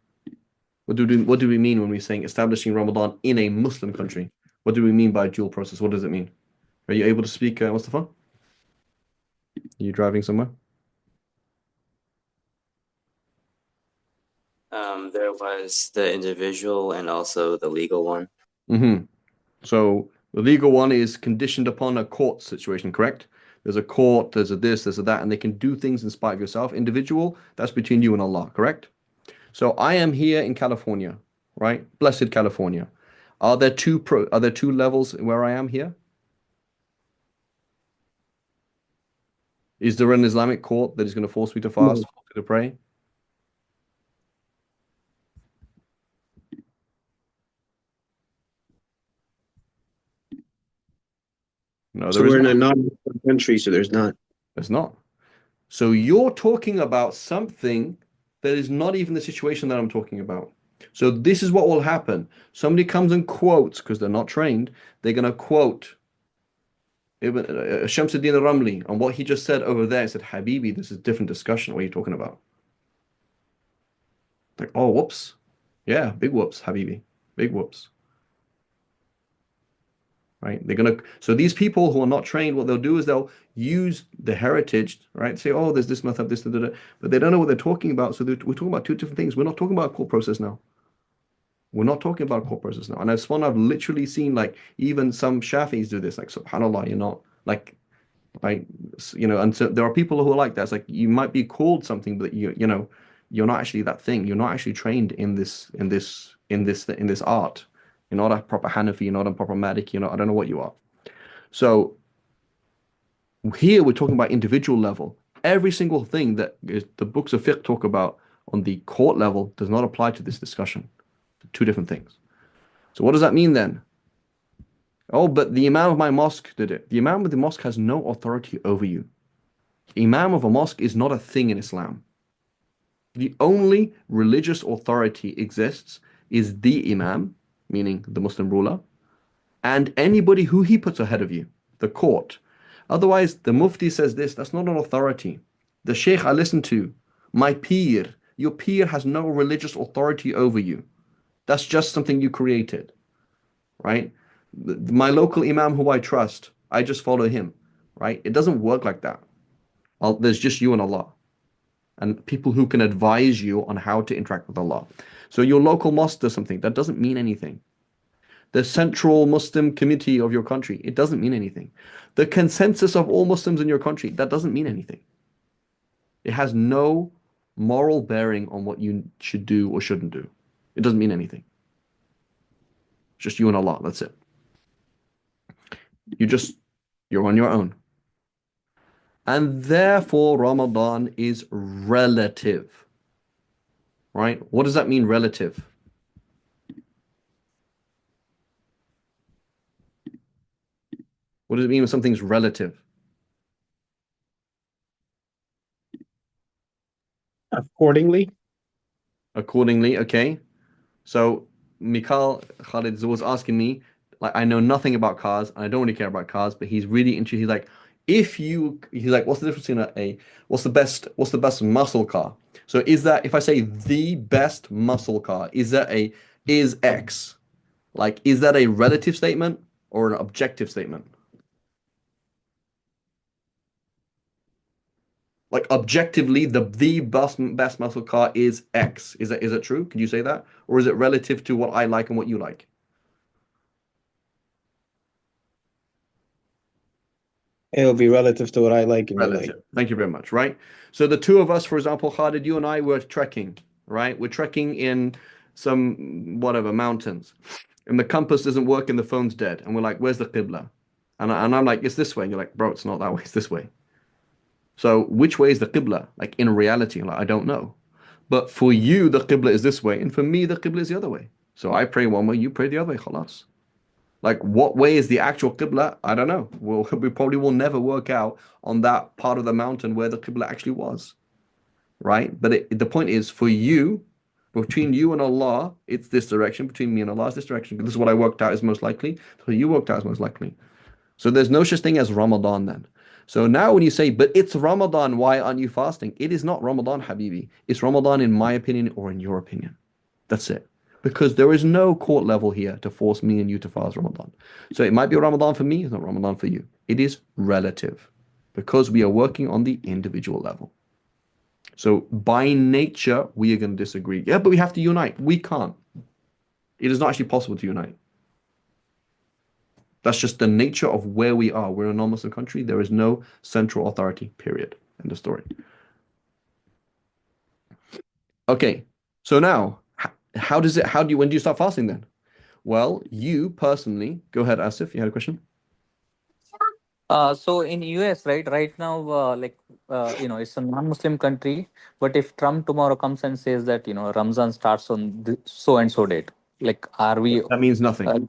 What do we mean when we're saying establishing Ramadan in a Muslim country? What do we mean by dual process? What does it mean? Are you able to speak, Mustafa? Are you driving somewhere? There was the individual and also the legal one. Mm-hmm. So the legal one is conditioned upon a court situation, correct? There's a court, there's a this, there's a that, and they can do things in spite of yourself. Individual, that's between you and Allah, correct? So I am here in California, right? Blessed California. Are there two levels where I am here? Is there an Islamic court that is going to force me to fast, No. force me to pray? No, So there is we're in a not. non-Muslim country, so there's not. There's not. So you're talking about something that is not even the situation that I'm talking about. So this is what will happen. Somebody comes and quotes, because they're not trained, they're going to quote Shamsuddin Ramli, and what he just said over there. He said, Habibi, this is a different discussion. What are you talking about? Like, oh, whoops. Yeah, big whoops, Habibi. Big whoops. Right? So these people who are not trained, what they'll do is they'll use the heritage, right? Say, oh, there's this method, this, da, da, da. But they don't know what they're talking about. So we're talking about two different things. We're not talking about a court process now. We're not talking about a court process now. And I've literally seen like even some Shafis do this, like subhanAllah, you're not like right, and so there are people who are like that. It's like you might be called something, but you're not actually that thing. You're not actually trained in this art. You're not a proper Hanafi, you're not a proper Maliki, I don't know what you are. So here we're talking about individual level. Every single thing that the books of fiqh talk about on the court level does not apply to this discussion. Two different things. So what does that mean then? Oh, but the Imam of my mosque did it. The Imam of the mosque has no authority over you. Imam of a mosque is not a thing in Islam. The only religious authority exists is the Imam, meaning the Muslim ruler, and anybody who he puts ahead of you, the court. Otherwise, the Mufti says this, that's not an authority. The Sheikh I listen to, my peer, your peer has no religious authority over you. That's just something you created, right? My local Imam who I trust, I just follow him, right? It doesn't work like that. There's just you and Allah and people who can advise you on how to interact with Allah. So your local mosque does something, that doesn't mean anything. The central Muslim committee of your country, it doesn't mean anything. The consensus of all Muslims in your country, that doesn't mean anything. It has no moral bearing on what you should do or shouldn't do. It doesn't mean anything. It's just you and Allah. That's it. You just, you're on your own. And therefore, Ramadan is relative, right? What does that mean, relative? What does it mean when something's relative? Accordingly. Accordingly, okay. So Mikhail Khalid is always asking me, like, I know nothing about cars, and I don't really care about cars, but he's really interested. He's like, he's like, what's the difference between what's the best muscle car? So is that, if I say the best muscle car, is X? Like, is that a relative statement or an objective statement? Like objectively, the best muscle car is X. Is it true? Can you say that? Or is it relative to what I like and what you like? It'll be relative to what I like and you like. Relative. Thank you very much. Right. So the two of us, for example, Khalid, you and I were trekking, right? We're trekking in some whatever mountains, and the compass doesn't work and the phone's dead, and we're like, "Where's the qibla?" And I'm like, "It's this way." And you're like, "Bro, it's not that way. It's this way." So which way is the qibla? Like in reality, like I don't know. But for you, the qibla is this way, and for me, the qibla is the other way. So I pray one way, you pray the other way. Khalas. Like, what way is the actual Qibla? I don't know. We probably will never work out on that part of the mountain where the Qibla actually was, right? But the point is, for you, between you and Allah, it's this direction. Between me and Allah, it's this direction. This is what I worked out is most likely. So you worked out is most likely. So there's no such thing as Ramadan then. So now when you say, but it's Ramadan, why aren't you fasting? It is not Ramadan, Habibi. It's Ramadan in my opinion or in your opinion. That's it. Because there is no court level here to force me and you to fast Ramadan. So it might be Ramadan for me, it's not Ramadan for you. It is relative because we are working on the individual level. So by nature, we are going to disagree. Yeah, but we have to unite. We can't. It is not actually possible to unite. That's just the nature of where we are. We're a non-Muslim country. There is no central authority, period. End of story. Okay, so now, when do you start fasting then? Well, you personally, go ahead, Asif, you had a question? So in US, right now, it's a non-Muslim country. But if Trump tomorrow comes and says that Ramzan starts on so and so date, like, are we? That means nothing.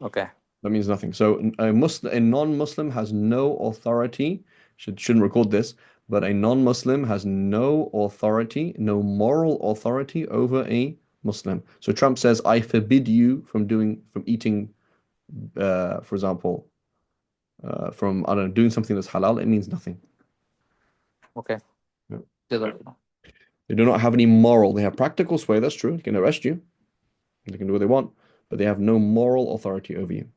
Okay. That means nothing. So a non-Muslim has no authority. Shouldn't record this, but a non-Muslim has no authority, no moral authority over a Muslim. So Trump says, "I forbid you from eating, for example, from I don't know, doing something that's halal." It means nothing. Okay. Yeah. Jazakallah. They do not have any moral. They have practical sway. That's true. They can arrest you. They can do what they want, but they have no moral authority over you.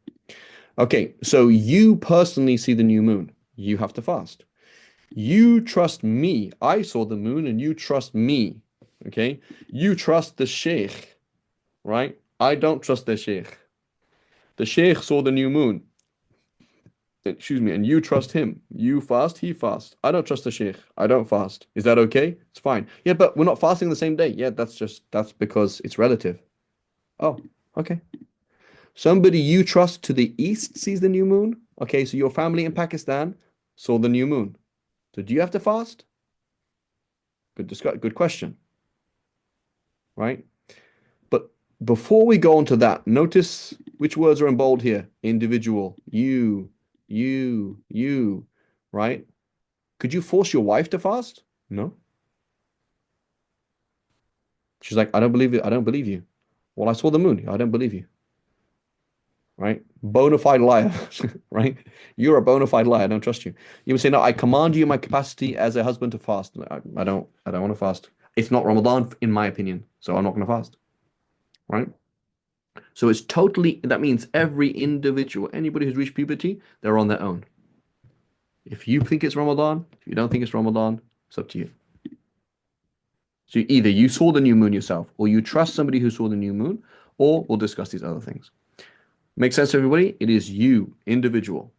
Okay, so you personally see the new moon. You have to fast. You trust me. I saw the moon and you trust me. Okay? You trust the sheikh, right? I don't trust the sheikh. The sheikh saw the new moon. Excuse me, and you trust him. You fast, he fasts. I don't trust the sheikh. I don't fast. Is that okay? It's fine. Yeah, but we're not fasting the same day. Yeah, that's because it's relative. Oh, okay. Somebody you trust to the east sees the new moon. Okay, so your family in Pakistan saw the new moon. So do you have to fast? Good question, right? But before we go on to that, notice which words are in bold here. Individual, you, right? Could you force your wife to fast? No. She's like, I don't believe it. I don't believe you. Well, I saw the moon. I don't believe you. Right? Bona fide liar, right? You're a bona fide liar. I don't trust you. You would say, no, I command you in my capacity as a husband to fast. I don't want to fast. It's not Ramadan, in my opinion, so I'm not going to fast. Right? So it's totally, that means every individual, anybody who's reached puberty, they're on their own. If you think it's Ramadan, if you don't think it's Ramadan, it's up to you. So either you saw the new moon yourself, or you trust somebody who saw the new moon, or we'll discuss these other things. Make sense to everybody? It is you, individual.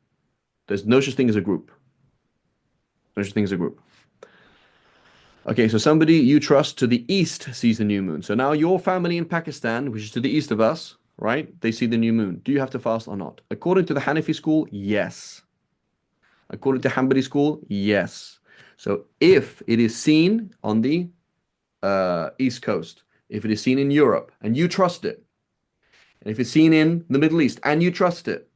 There's no such thing as a group. No such thing as a group. Okay, so somebody you trust to the east sees the new moon. So now your family in Pakistan, which is to the east of us, right? They see the new moon. Do you have to fast or not? According to the Hanafi school, yes. According to Hanbali school, yes. So if it is seen on the East Coast, if it is seen in Europe and you trust it, and if it's seen in the Middle East and you trust it,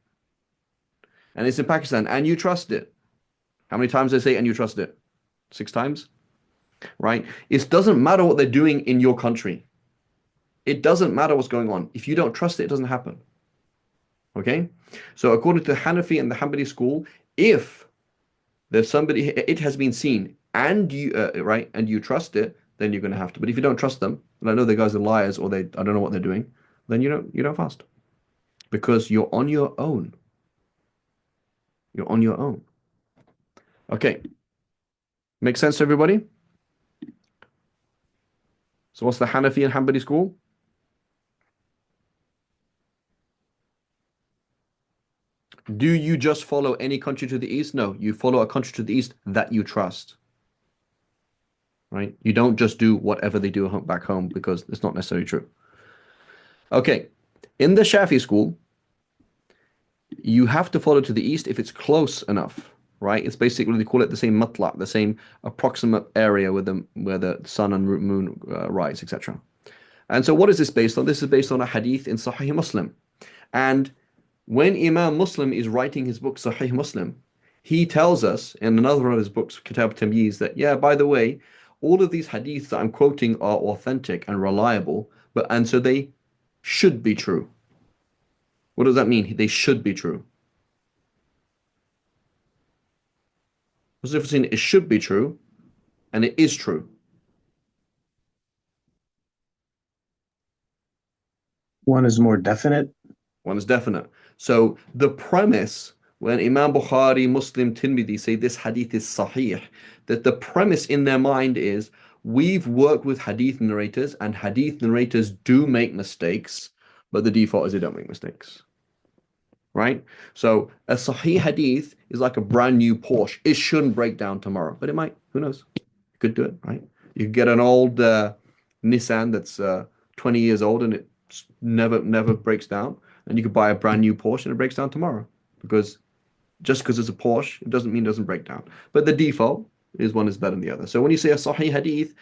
and it's in Pakistan and you trust it, how many times they say and you trust it? 6 times, right? It doesn't matter what they're doing in your country. It doesn't matter what's going on. If you don't trust it, it doesn't happen. Okay? So according to Hanafi and the Hanbali school, if there's somebody, it has been seen and you right, and you trust it, then you're going to have to. But if you don't trust them, and I know the guys are liars or I don't know what they're doing, then you don't fast because you're on your own. You're on your own. Okay. Make sense to everybody? So what's the Hanafi and Hanbali school? Do you just follow any country to the east? No, you follow a country to the east that you trust. Right? You don't just do whatever they do back home because it's not necessarily true. Okay. In the Shafi school, you have to follow to the east if it's close enough, right? It's basically, they call it the same matla', the same approximate area where the sun and moon rise, etc. And so what is this based on? This is based on a hadith in Sahih Muslim. And when Imam Muslim is writing his book Sahih Muslim, he tells us in another of his books, Kitab Tamyiz, that, yeah, by the way, all of these hadiths that I'm quoting are authentic and reliable, and so they should be true. What does that mean? They should be true. What's the difference between it should be true and it is true? One is more definite. One is definite. So the premise, when Imam Bukhari, Muslim, Tirmidhi say this hadith is sahih, that the premise in their mind is we've worked with hadith narrators and hadith narrators do make mistakes, but the default is they don't make mistakes. Right? So a sahih hadith is like a brand new Porsche. It shouldn't break down tomorrow, but it might. Who knows? You could do it, right? You could get an old Nissan that's 20 years old and it never breaks down, and you could buy a brand new Porsche and it breaks down tomorrow. Because just because it's a Porsche, it doesn't mean it doesn't break down. But the default is one is better than the other. So when you say a sahih hadith,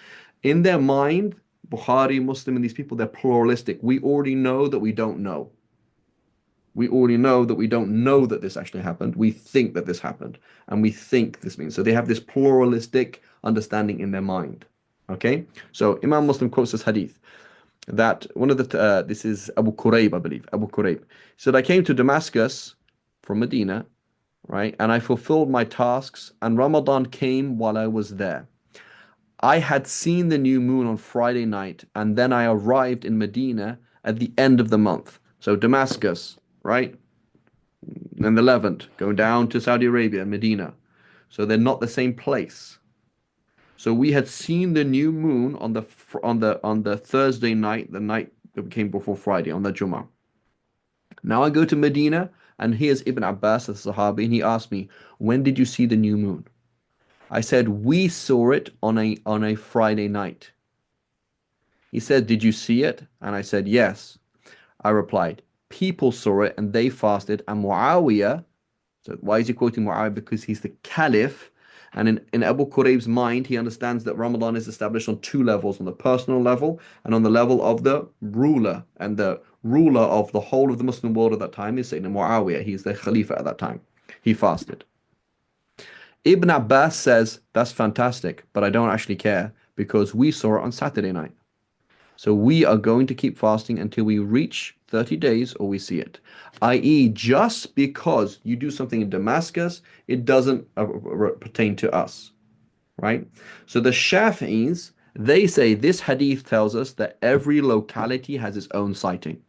in their mind, Bukhari, Muslim, and these people, they're pluralistic. We already know that we don't know. We already know that we don't know that this actually happened. We think that this happened, and we think this means. So they have this pluralistic understanding in their mind. Okay? So Imam Muslim quotes this hadith that one of the, this is Abu Quraib, I believe, Abu Quraib. He said, I came to Damascus from Medina, right? And I fulfilled my tasks, and Ramadan came while I was there. I had seen the new moon on Friday night, and then I arrived in Medina at the end of the month. So Damascus, right? And the Levant, going down to Saudi Arabia and Medina. So they're not the same place. So we had seen the new moon on the Thursday night, the night that came before Friday, on the Jummah. Now I go to Medina, and here's Ibn Abbas, the Sahabi, and he asked me, when did you see the new moon? I said, we saw it on a Friday night. He said, did you see it? And I said, yes. I replied, people saw it and they fasted, and Muawiyah, so why is he quoting Muawiyah? Because he's the caliph, and in Abu Qurayb's mind, he understands that Ramadan is established on two levels, on the personal level and on the level of the ruler. And the ruler of the whole of the Muslim world at that time is Sayyidina Muawiyah. He's the Khalifa at that time. He fasted. Ibn Abbas says, that's fantastic, but I don't actually care because we saw it on Saturday night. So we are going to keep fasting until we reach 30 days or we see it. I.e., just because you do something in Damascus, it doesn't pertain to us, right? So the Shafi'is, they say this hadith tells us that every locality has its own sighting.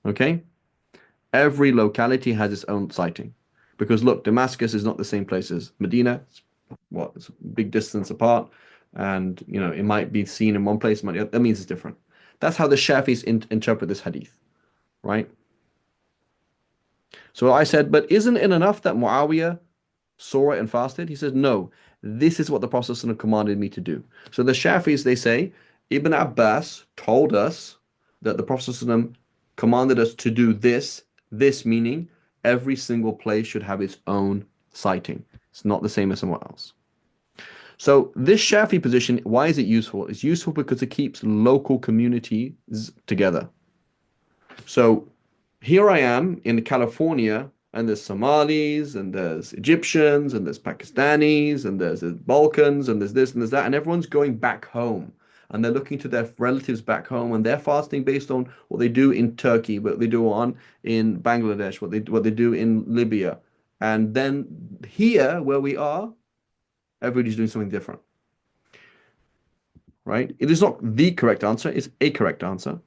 Okay? Every locality has its own sighting. Because look, Damascus is not the same place as Medina. It's a big distance apart. And, it might be seen in one place, that means it's different. That's how the Shafis interpret this hadith, right? So I said, but isn't it enough that Muawiyah saw it and fasted? He said, no. this is what the Prophet ﷺ commanded me to do. So the Shafis, they say, Ibn Abbas told us that the Prophet ﷺ commanded us to do this meaning every single place should have its own sighting. It's not the same as somewhere else. So this Shafi position, why is it useful? It's useful because it keeps local communities together. So here I am in California, and there's Somalis, and there's Egyptians, and there's Pakistanis, and there's the Balkans, and there's this and there's that, and everyone's going back home. And they're looking to their relatives back home, and they're fasting based on what they do in Turkey, what they do in Bangladesh, what they do in Libya. And then here, where we are, everybody's doing something different. Right? It is not the correct answer, it's a correct answer.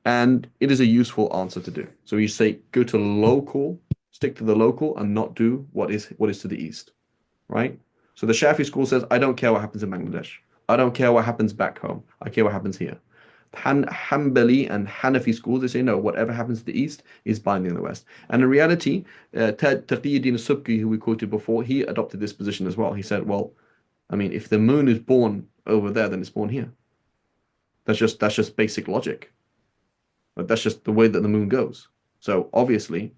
And it is a useful answer to do. So you say go to local, stick to the local, and not do what is to the east, right? So the Shafi school says, I don't care what happens in Bangladesh. I don't care what happens back home. I care what happens here. Hanbali and Hanafi schools, they say no, whatever happens to the east is binding in the west. And in reality, Taqiyuddin Subki, who we quoted before, he adopted this position as well. He said, well, I mean, if the moon is born over there, then it's born here. That's just basic logic. But that's just the way that the moon goes. So obviously,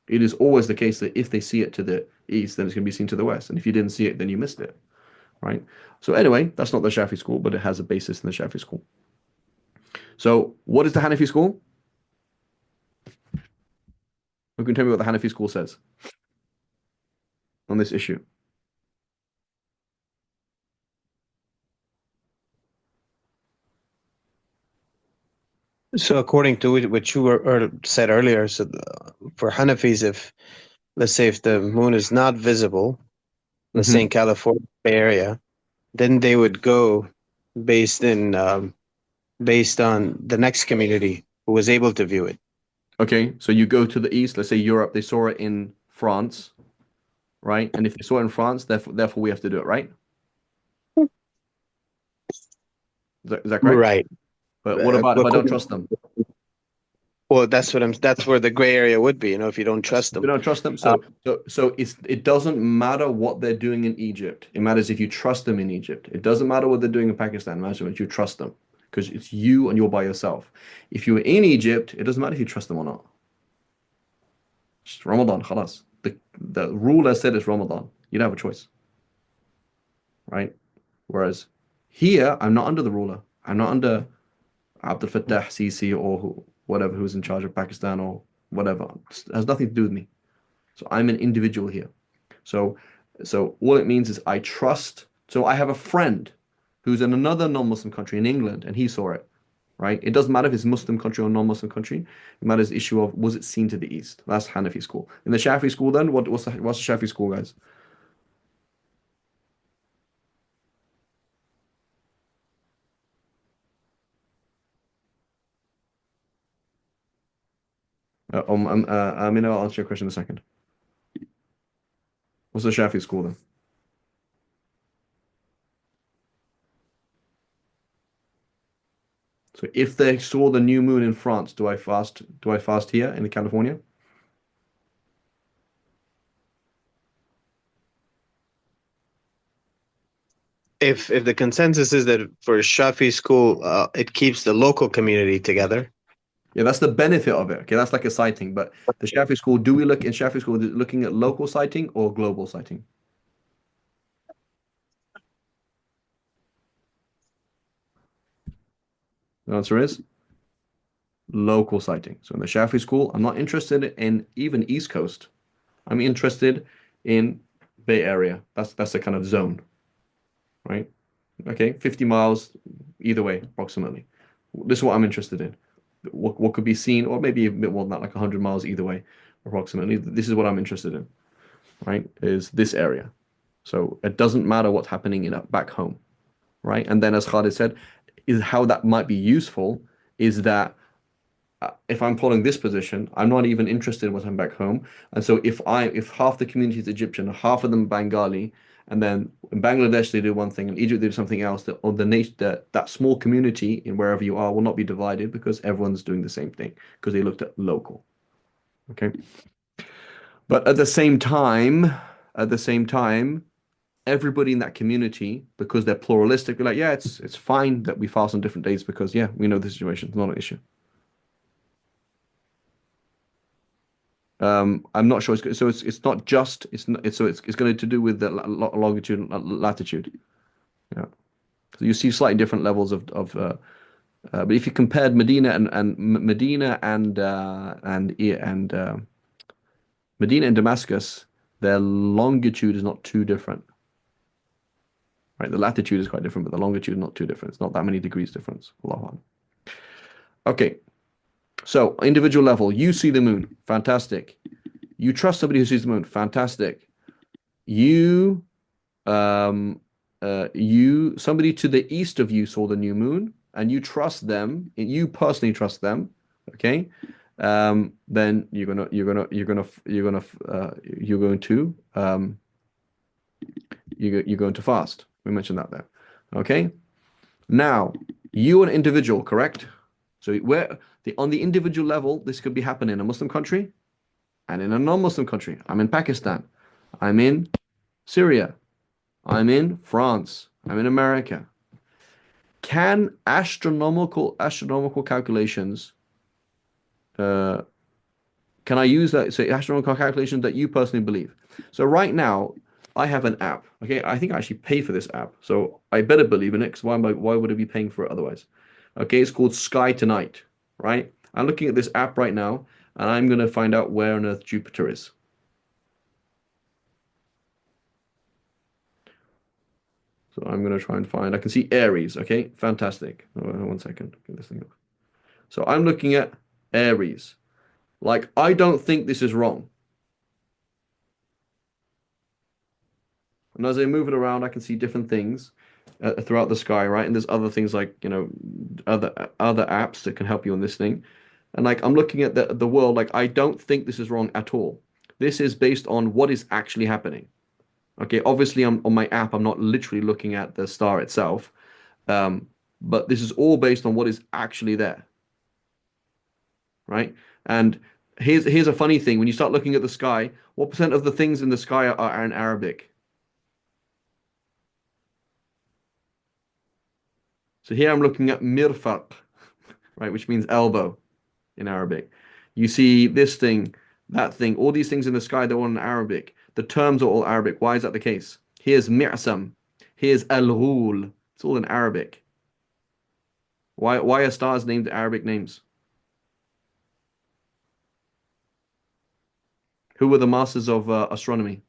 it is always the case that if they see it to the east, then it's going to be seen to the west. And if you didn't see it, then you missed it, right? So anyway, that's not the Shafi school, but it has a basis in the Shafi school. So what is the Hanafi school? Who can tell me what the Hanafi school says on this issue? So according to what you said earlier, so for Hanafis, if let's say if the moon is not visible, let's say in California Bay Area, then they would go based on the next community who was able to view it. Okay, so you go to the east, let's say Europe, they saw it in France, right? And if they saw it in France, therefore we have to do it, right? Is that correct? Right. But what about if I don't trust them? Well, that's where the gray area would be, if you don't trust them. You don't trust them. So it doesn't matter what they're doing in Egypt. It matters if you trust them in Egypt. It doesn't matter what they're doing in Pakistan. It matters if you trust them because it's you and you're by yourself. If you're in Egypt, it doesn't matter if you trust them or not. It's Ramadan, khalas. The ruler said it's Ramadan. You don't have a choice. Right? Whereas here, I'm not under the ruler. I'm not under Abdul Fattah Sisi or whatever who's in charge of Pakistan or whatever. It has nothing to do with me. So I'm an individual here. So all it means is I trust. So I have a friend who's in another non-Muslim country in England and he saw it, right? It doesn't matter if it's Muslim country or non-Muslim country. It matters the issue of was it seen to the east? That's Hanafi school. In the Shafi school then, what's the Shafi school, guys? I'll answer your question in a second. What's the Shafi school then? So if they saw the new moon in France, do I fast here in California? If the consensus is that for Shafi school, it keeps the local community together. Yeah, that's the benefit of it. Okay, that's like a sighting. But the Shafi school, do we look in Shafi school looking at local sighting or global sighting? The answer is local sighting. So in the Shafi school, I'm not interested in even East Coast. I'm interested in Bay Area. That's a kind of zone, right? Okay, 50 miles either way, approximately. This is what I'm interested in. What could be seen, or maybe a bit more than that, like 100 miles either way, approximately. This is what I'm interested in, right? Is this area. So it doesn't matter what's happening back home, right? And then as Khalid said, is how that might be useful is that if I'm following this position, I'm not even interested in what's happening back home. And so if half the community is Egyptian, half of them Bengali, and then in Bangladesh they do one thing, in Egypt they do something else, that small community in wherever you are will not be divided because everyone's doing the same thing because they looked at local. Okay. But at the same time, everybody in that community, because they're pluralistic, be like, yeah, it's fine that we fast on different days because yeah, we know the situation. It's not an issue. I'm not sure. It's not just it's going to do with the longitude and latitude. Yeah. So you see slightly different levels but if you compared Medina and Medina and Medina and Damascus, their longitude is not too different. Right, the latitude is quite different, but the longitude is not too different. It's not that many degrees difference. Allahu Akbar. Okay, so individual level, you see the moon, fantastic. You trust somebody who sees the moon, fantastic. You, somebody to the east of you saw the new moon, and you trust them. You personally trust them. Okay, then you're going to fast. We mentioned that there. Okay. Now, you an individual, correct? So on the individual level, this could be happening in a Muslim country and in a non-Muslim country. I'm in Pakistan. I'm in Syria. I'm in France. I'm in America. Can astronomical calculations can I use that? So astronomical calculations that you personally believe. So right now, I have an app. Okay, I think I actually pay for this app. So I better believe in it because why would I be paying for it otherwise? Okay, it's called Sky Tonight, right? I'm looking at this app right now, and I'm going to find out where on earth Jupiter is. So I'm going to try and find. I can see Aries. Okay, fantastic. Oh, 1 second. Get this thing up. So I'm looking at Aries. Like, I don't think this is wrong. And as I move it around, I can see different things throughout the sky, right? And there's other things like, other apps that can help you on this thing. And like, I'm looking at the world, like, I don't think this is wrong at all. This is based on what is actually happening. Okay, obviously, on my app, I'm not literally looking at the star itself, but this is all based on what is actually there, right? And here's a funny thing: when you start looking at the sky, what percent of the things in the sky are in Arabic? So here I'm looking at mirfaq, right, which means elbow in Arabic. You see this thing, that thing, all these things in the sky, they're all in Arabic. The terms are all Arabic. Why is that the case? Here's mi'sam. Here's al-ghul. It's all in Arabic. Why are stars named Arabic names? Who were the masters of astronomy?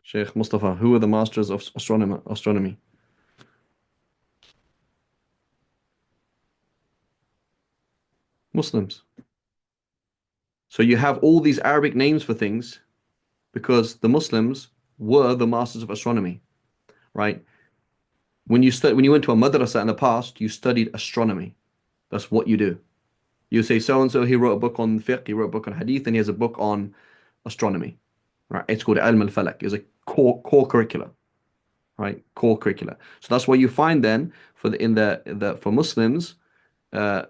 Sheikh Mustafa. Who were the masters of astronomy? Muslims. So you have all these Arabic names for things because the Muslims were the masters of astronomy, right? When you went to a madrasa in the past, you studied astronomy. That's what you do. You say so and so he wrote a book on fiqh, he wrote a book on hadith, and he has a book on astronomy. Right? It's called Ilm al-Falak. It's a core curricula. Right? Core curricula. So that's why you find then for Muslims, so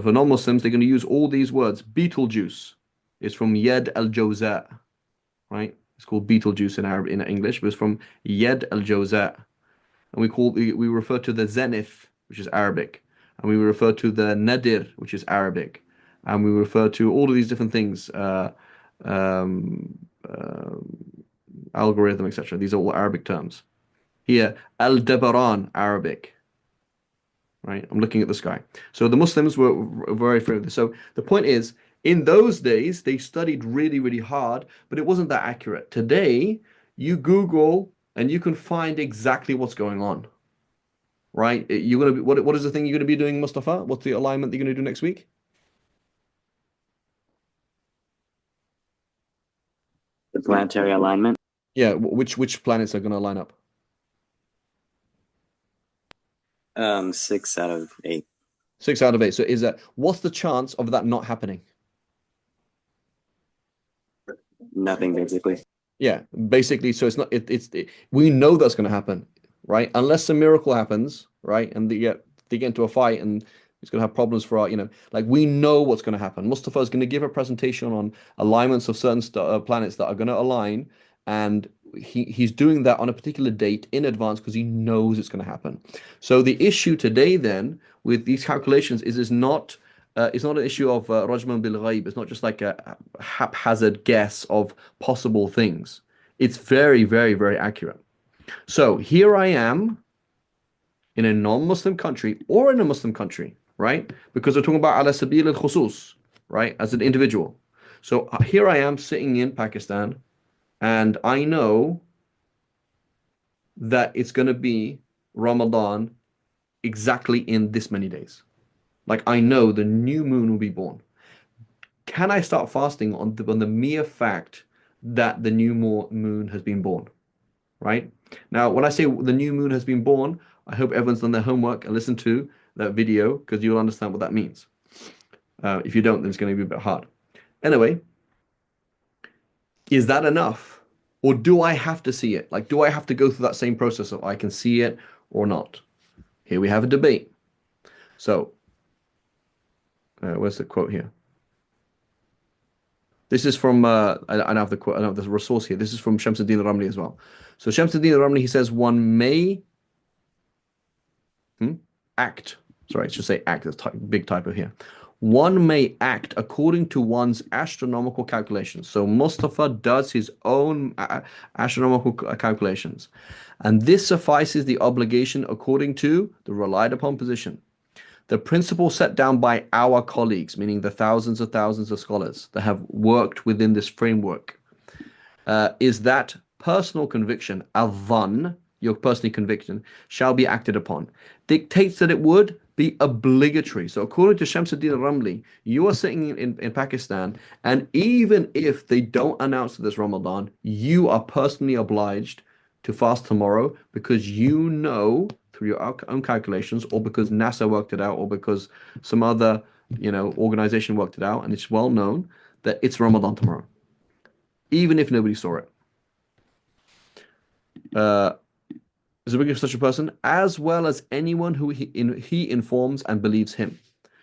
for non-Muslims, they're going to use all these words. Betelgeuse is from Yad al-Jawza, right? It's called Betelgeuse in English, but it's from Yad al-Jawza. And we refer to the zenith, which is Arabic, and we refer to the nadir, which is Arabic, and we refer to all of these different things, um, uh, algorithm, etc. These are all Arabic terms. Here, al-Dabaran, Arabic. Right, I'm looking at the sky. So the Muslims were very familiar with this. So the point is, in those days, they studied really, really hard, but it wasn't that accurate. Today, you Google and you can find exactly what's going on. Right? You're gonna be what is the thing you're gonna be doing, Mustafa? What's the alignment that you're gonna do next week? The planetary alignment. Yeah, which planets are gonna line up? 6 out of 8. 6 out of 8. So what's the chance of that not happening? Nothing basically. Yeah, basically. So it's not. We know that's going to happen, right? Unless a miracle happens, right? And they get into a fight and it's going to have problems for our, like we know what's going to happen. Mustafa is going to give a presentation on alignments of certain planets that are going to align, and he's doing that on a particular date in advance because he knows it's going to happen. So the issue today then with these calculations is it's not an issue of rajman bil ghaib. It's not just like a haphazard guess of possible things. It's very, very, very accurate. So here I am in a non-Muslim country or in a Muslim country, right? Because we're talking about ala sabil al-khusus, right? As an individual. So here I am sitting in Pakistan, and I know that it's going to be Ramadan exactly in this many days. Like I know the new moon will be born. Can I start fasting on the mere fact that the new moon has been born? Right? Now, when I say the new moon has been born, I hope everyone's done their homework and listened to that video because you'll understand what that means. If you don't, then it's going to be a bit hard. Anyway, is that enough? Or do I have to see it? Like, do I have to go through that same process of I can see it or not? Here we have a debate. So, where's the quote here? This is from, I don't have the quote, I don't have the resource here. This is from Shamsuddin al-Ramli as well. So Shamsuddin al-Ramli, he says, one may act. Sorry, it should say act. There's big typo here. One may act according to one's astronomical calculations. So Mustafa does his own astronomical calculations. And this suffices the obligation according to the relied upon position. The principle set down by our colleagues, meaning the thousands of scholars that have worked within this framework, is that personal conviction, al-dhann, your personal conviction, shall be acted upon. Dictates that it would be obligatory. So according to Shamsuddin al-Ramli, you are sitting in Pakistan, and even if they don't announce this Ramadan, you are personally obliged to fast tomorrow because you know through your own calculations, or because NASA worked it out, or because some other, organization worked it out, and it's well known that it's Ramadan tomorrow, even if nobody saw it. Is a big of such a person, as well as anyone who he informs and believes him.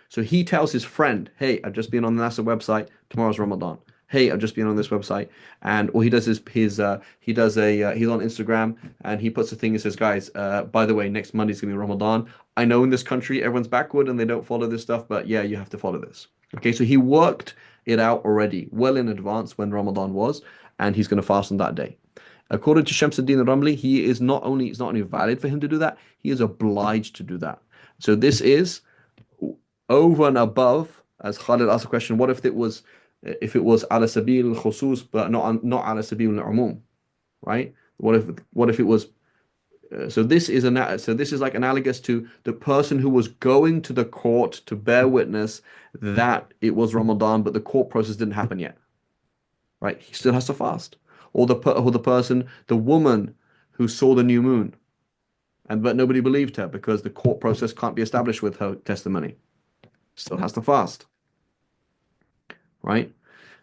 So he tells his friend, "Hey, I've just been on the NASA website. Tomorrow's Ramadan. Hey, I've just been on this website," and all he does is he's on Instagram and he puts a thing and says, "Guys, by the way, next Monday's gonna be Ramadan. I know in this country everyone's backward and they don't follow this stuff, but yeah, you have to follow this." Okay, so he worked it out already, well in advance when Ramadan was, and he's going to fast on that day. According to Shamsuddin al-Ramli, it's not only valid for him to do that, he is obliged to do that. So this is over and above, as Khalid asked a question, what if it was ala sabil khusus but not ala sabil al-umum, right? What if it was so this is like analogous to the person who was going to the court to bear witness that it was Ramadan, but the court process didn't happen yet, right? He still has to fast. Or the woman who saw the new moon, but nobody believed her because the court process can't be established with her testimony. Still has to fast, right?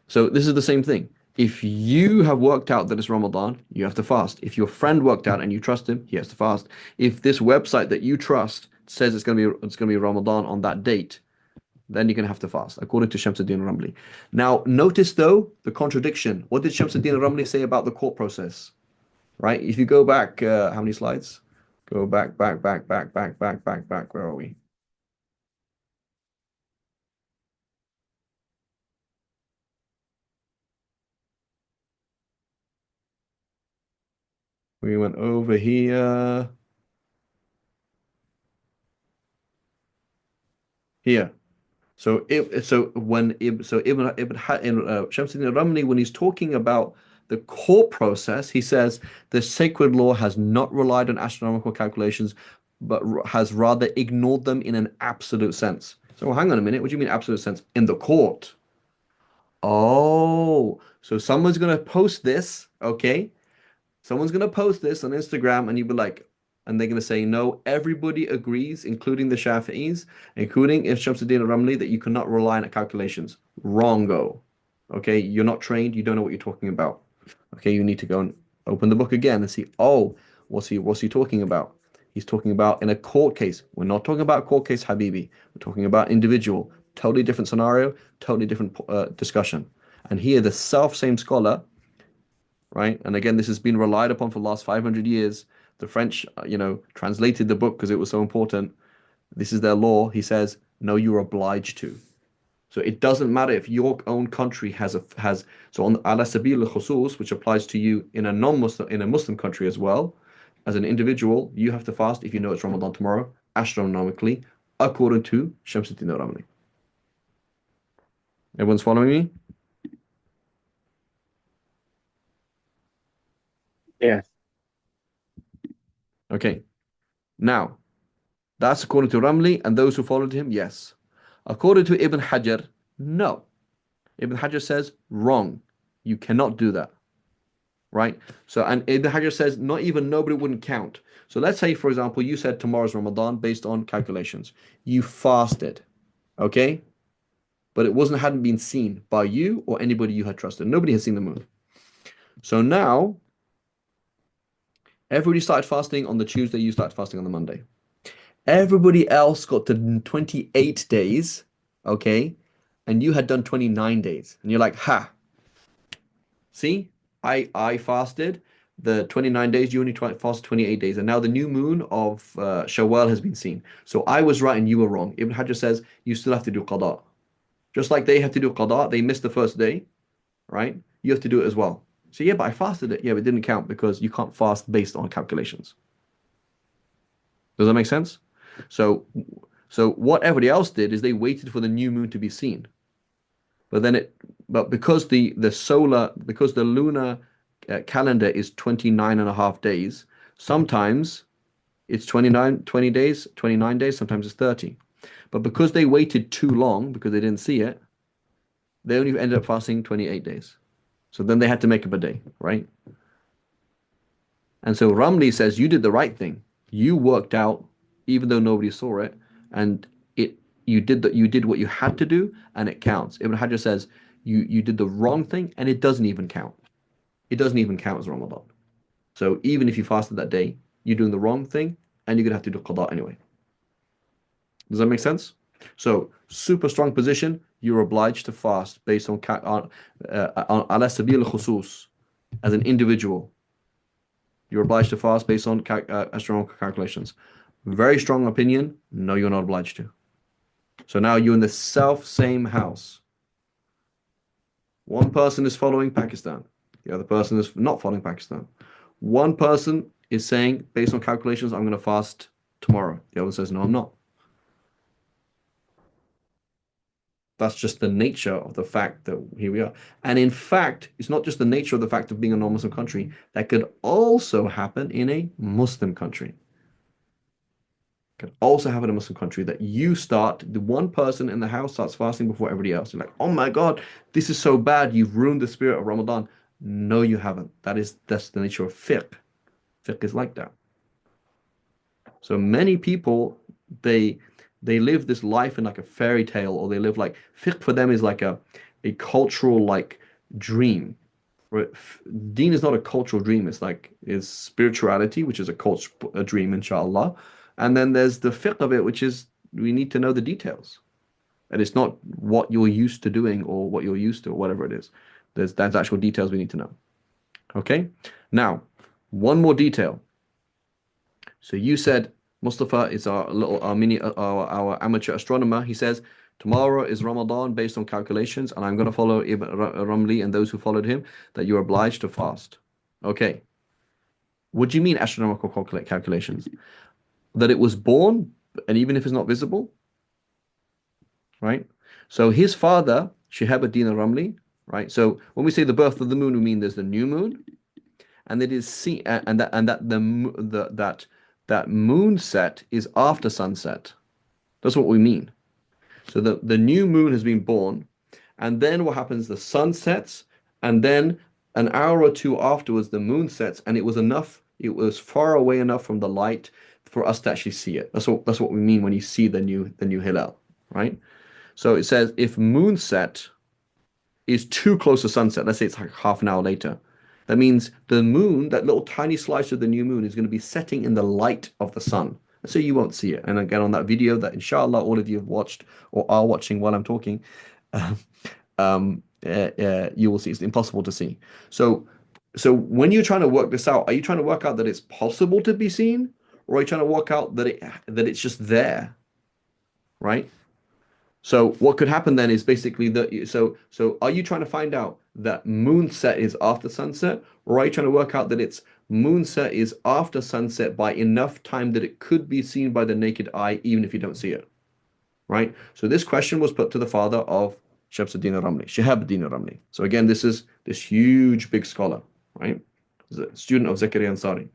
So this is the same thing. If you have worked out that it's Ramadan, you have to fast. If your friend worked out and you trust him, he has to fast. If this website that you trust says it's going to be Ramadan on that date, then you're going to have to fast, according to Shamsuddin al-Ramli. Now, notice though the contradiction. What did Shamsuddin al-Ramli say about the court process? Right? If you go back, how many slides? Go back. Where are we? We went over here. Here. So Shamsuddin al-Ramli, when he's talking about the court process, he says the sacred law has not relied on astronomical calculations, but has rather ignored them in an absolute sense. So hang on a minute. What do you mean absolute sense? In the court. Oh, so someone's gonna post this, okay? Someone's gonna post this on Instagram, and you'll be like, and they're gonna say, no, everybody agrees, including the Shafi'is, including Shamsuddin al-Ramli, that you cannot rely on calculations. Wrongo. Okay, you're not trained, you don't know what you're talking about. Okay, you need to go and open the book again and see, oh, what's he talking about? He's talking about in a court case. We're not talking about a court case, Habibi. We're talking about individual. Totally different scenario, totally different discussion. And here, the self-same scholar, right? And again, this has been relied upon for the last 500 years. The French, translated the book because it was so important. This is their law. He says, no, you're obliged to. So it doesn't matter if your own country has so on ala sabil al-khusus, which applies to you in a Muslim country as well. As an individual, you have to fast if you know it's Ramadan tomorrow, astronomically, according to Shamsuddin al-Ramli. Everyone's following me? Yeah. Okay. Now, that's according to Ramli and those who followed him, yes. According to Ibn Hajar, no. Ibn Hajar says, wrong. You cannot do that. Right? So, and Ibn Hajar says, not even nobody wouldn't count. So let's say, for example, you said tomorrow's Ramadan based on calculations. You fasted. Okay? But it hadn't been seen by you or anybody you had trusted. Nobody has seen the moon. So now, everybody started fasting on the Tuesday, you started fasting on the Monday. Everybody else got to 28 days, okay? And you had done 29 days. And you're like, ha, see, I fasted the 29 days, you only fasted 28 days. And now the new moon of Shawwal has been seen. So I was right and you were wrong. Ibn Hajar says you still have to do qada. Just like they have to do qada, they missed the first day, right? You have to do it as well. So yeah, but I fasted it. Yeah, but it didn't count because you can't fast based on calculations. Does that make sense? So what everybody else did is they waited for the new moon to be seen. But because the lunar calendar is 29 and a half days, sometimes it's 20 days, 29 days, sometimes it's 30. But because they waited too long because they didn't see it, they only ended up fasting 28 days. So then they had to make up a day, right? And so Ramli says you did the right thing. You worked out, even though nobody saw it, and you did what you had to do, and it counts. Ibn Hajar says you did the wrong thing, and it doesn't even count. It doesn't even count as Ramadan. So even if you fasted that day, you're doing the wrong thing, and you're gonna have to do qada anyway. Does that make sense? So super strong position. You're obliged to fast based on ala sabil al-khusus as an individual. You're obliged to fast based on astronomical calculations. Very strong opinion. No, you're not obliged to. So now you're in the same house. One person is following Pakistan. The other person is not following Pakistan. One person is saying, based on calculations, I'm going to fast tomorrow. The other says, no, I'm not. That's just the nature of the fact that here we are. And in fact, it's not just the nature of the fact of being a non-Muslim country. That could also happen in a Muslim country. Could also happen in a Muslim country that the one person in the house starts fasting before everybody else. You're like, oh my God, this is so bad. You've ruined the spirit of Ramadan. No, you haven't. That's the nature of fiqh. Fiqh is like that. So many people, they live this life in like a fairy tale, or they live like fiqh for them is like a cultural like dream. Deen is not a cultural dream. It's spirituality, which is a dream, inshallah. And then there's the fiqh of it, which is we need to know the details. And it's not what you're used to doing or what you're used to or whatever it is. There's actual details we need to know. Okay? Now, one more detail. So you said Mustafa is our amateur astronomer. He says tomorrow is Ramadan based on calculations, and I'm going to follow Ibn Ramli and those who followed him that you're obliged to fast. Okay. What do you mean astronomical calculations? That it was born, and even if it's not visible, right? So his father, Shihab ad-Din al-Ramli, right? So when we say the birth of the moon, we mean there's the new moon, and it is seen, and that moon set is after sunset. That's what we mean. So the new moon has been born, and then what happens? The sun sets, and then an hour or two afterwards, the moon sets, and it was far away enough from the light for us to actually see it. That's what we mean when you see the new hilal, right? So it says if moonset is too close to sunset, let's say it's like half an hour later, That means the moon, that little tiny slice of the new moon, is going to be setting in the light of the sun. So you won't see it. And again, on that video that inshallah all of you have watched or are watching while I'm talking, um, you will see it's impossible to see. So when you're trying to work this out, are you trying to work out that it's possible to be seen, or are you trying to work out that it's just there, right? So what could happen then is basically that so are you trying to find out that moonset is after sunset, or are you trying to work out that it's moonset is after sunset by enough time that it could be seen by the naked eye even if you don't see it, right? So this question was put to the father of Shamsuddin al-Ramli, Shihabuddin al-Ramli. So again, this is this huge big scholar, right? He's a student of Zakaria Ansari.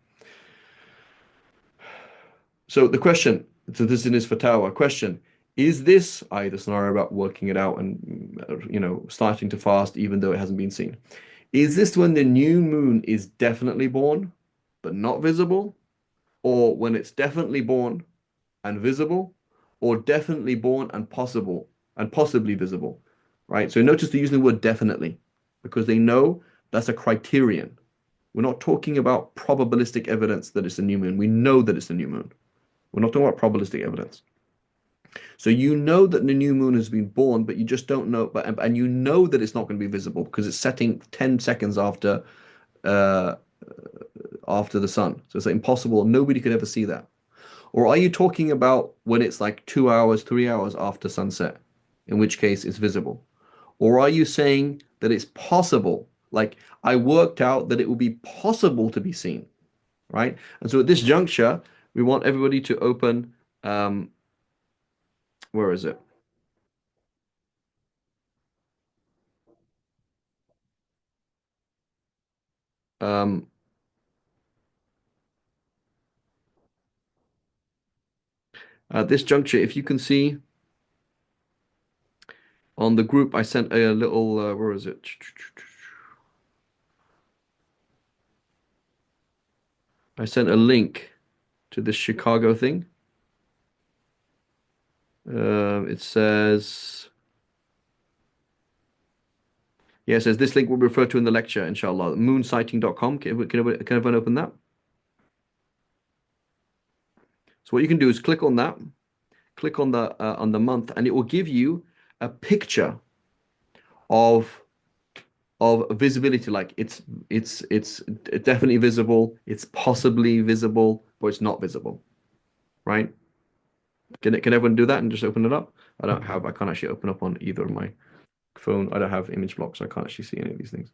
So the question, so this is in his fatwa, question, is this the scenario about working it out and starting to fast even though it hasn't been seen? Is this when the new moon is definitely born but not visible, or when it's definitely born and visible, or definitely born and possible and possibly visible, right? So notice they're using the word definitely because they know that's a criterion. We're not talking about probabilistic evidence that it's a new moon. We know that it's a new moon. We're not talking about probabilistic evidence. So you know that the new moon has been born, but you just don't know, and you know that it's not going to be visible because it's setting 10 seconds uh, after the sun. So it's impossible. Nobody could ever see that. Or are you talking about when it's like 2 hours, 3 hours after sunset, in which case it's visible? Or are you saying that it's possible? Like I worked out that it will be possible to be seen, right? And so at this juncture, we want everybody to open, where is it? Um, at this juncture, if you can see on the group, I sent a little, where is it? I sent a link to this Chicago thing. It says, yeah, it says this link will be referred to in the lecture, inshallah. Moonsighting.com. Can everyone open that? So what you can do is click on that, click on the month, and it will give you a picture of visibility. Like it's definitely visible, it's possibly visible, or it's not visible, right? Can everyone do that and just open it up? I can't actually open up on either of my phone. I don't have image blocks, so I can't actually see any of these things.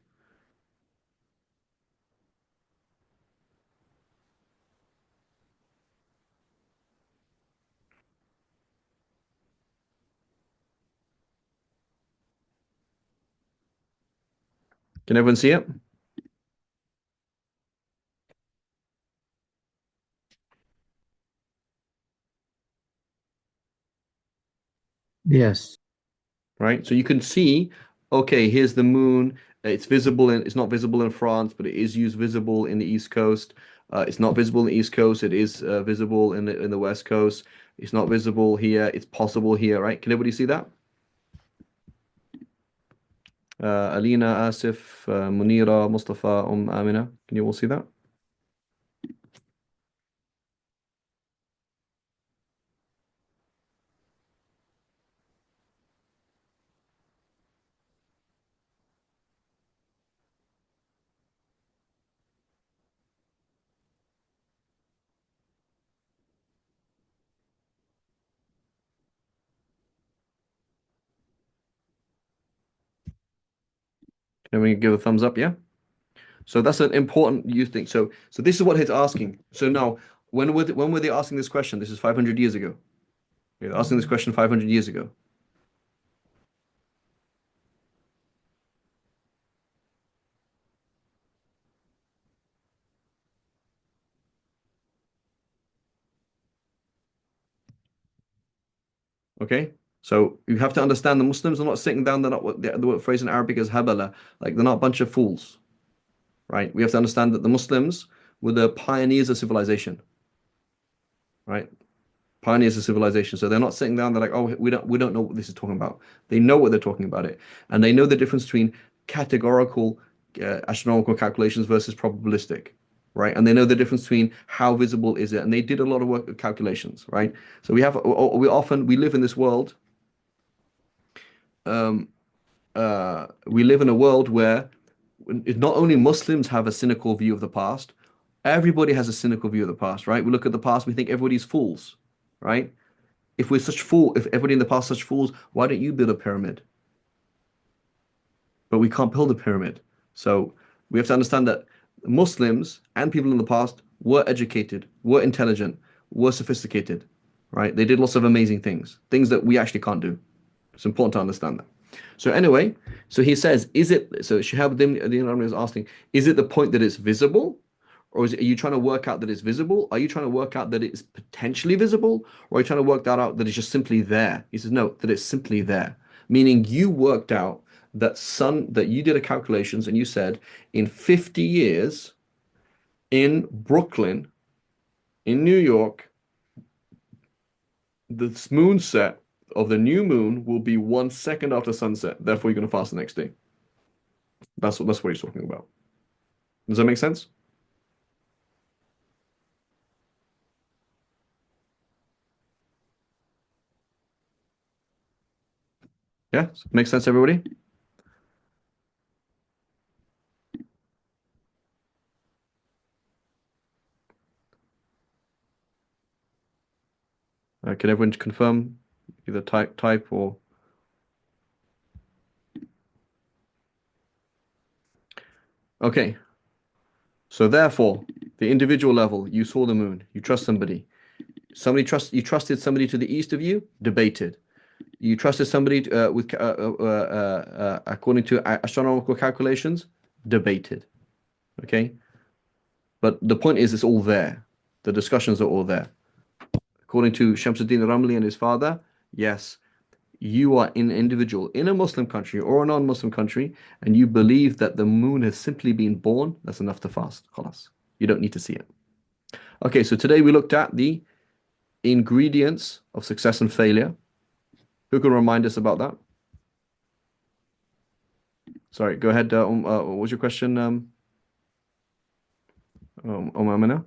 Can everyone see it? Yes. Right? So you can see, okay, here's the moon. It's not visible in France, but it is used visible in the East Coast. It's not visible in the East Coast. It is visible in the West Coast. It's not visible here. It's possible here, right? Can everybody see that? Alina, Asif, Munira, Mustafa, Amina. Can you all see that? Can we give a thumbs up? Yeah. So that's an important you think. So this is what he's asking. So now, when were they asking this question? This is 500 years ago. They're asking this question 500 years ago. Okay. So you have to understand the Muslims are not sitting down. They're not what the phrase in Arabic is habala. Like they're not a bunch of fools, right? We have to understand that the Muslims were the pioneers of civilization, right? Pioneers of civilization. So they're not sitting down. They're like, oh, we don't know what this is talking about. They know what they're talking about it, and they know the difference between categorical astronomical calculations versus probabilistic, right? And they know the difference between how visible is it, and they did a lot of work with calculations, right? So we live in this world. Um, we live in a world where not only Muslims have a cynical view of the past, everybody has a cynical view of the past, right? We look at the past, we think everybody's fools, right? If everybody in the past is such fools, why don't you build a pyramid? But we can't build a pyramid. So we have to understand that Muslims and people in the past were educated, were intelligent, were sophisticated, right? They did lots of amazing things that we actually can't do. It's important to understand that. So anyway, so he says, so Shihabuddin is asking, is it the point that it's visible? Or are you trying to work out that it's visible? Are you trying to work out that it's potentially visible? Or are you trying to work that out that it's just simply there? He says, no, that it's simply there. Meaning you worked out that you did a calculations and you said in 50 years in Brooklyn, in New York, the moon set of the new moon will be 1 second after sunset. Therefore, you're going to fast the next day. That's what he's talking about. Does that make sense? Yeah, makes sense, everybody? Can everyone confirm either type or okay. So therefore, the individual level, you saw the moon, you trust somebody. You trusted somebody to the east of you, debated. You trusted somebody according to astronomical calculations, debated. Okay? But the point is, it's all there. The discussions are all there. According to Shamsuddin Ramli and his father, yes, you are an individual in a Muslim country or a non-Muslim country, and you believe that the moon has simply been born, that's enough to fast. Khalas. You don't need to see it. Okay, so today we looked at the ingredients of success and failure. Who can remind us about that? Sorry, go ahead. What was your question, Amina?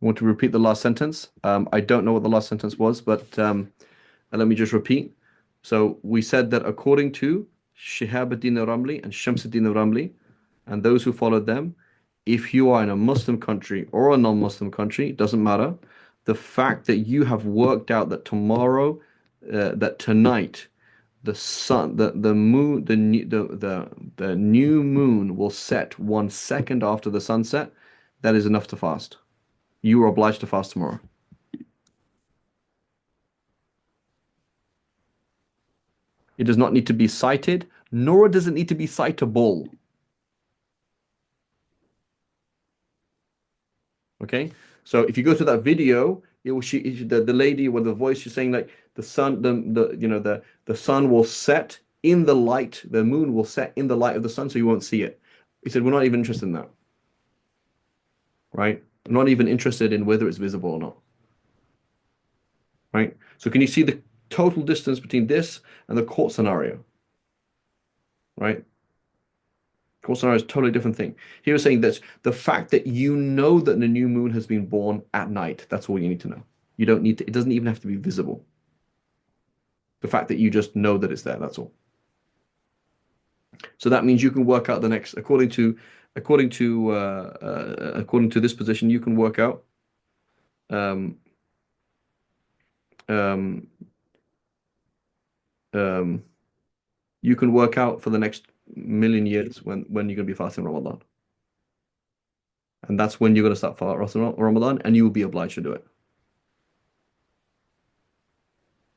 Want to repeat the last sentence? I don't know what the last sentence was, but let me just repeat. So we said that according to Shihabuddin Ramli and Shamsuddin Ramli, and those who followed them, if you are in a Muslim country or a non-Muslim country, it doesn't matter. The fact that you have worked out that that tonight, the sun, the moon, the new moon will set 1 second after the sunset, that is enough to fast. You are obliged to fast tomorrow. It does not need to be cited, nor does it need to be citable. Okay, so if you go to that video, the lady with the voice, she's saying like the sun, the sun will set in the light, the moon will set in the light of the sun, so you won't see it. He said, we're not even interested in that, right? I'm not even interested in whether it's visible or not, right? So can you see the total distance between this and the court scenario, right? Court scenario is a totally different thing. He was saying that the fact that you know that the new moon has been born at night, that's all you need to know. You don't need to, it doesn't even have to be visible. The fact that you just know that it's there, that's all. So that means you can work out the next, according to this position, you can work out um, um, um, you can work out for the next million years when you're going to be fasting Ramadan. And that's when you're going to start fasting Ramadan, and you will be obliged to do it.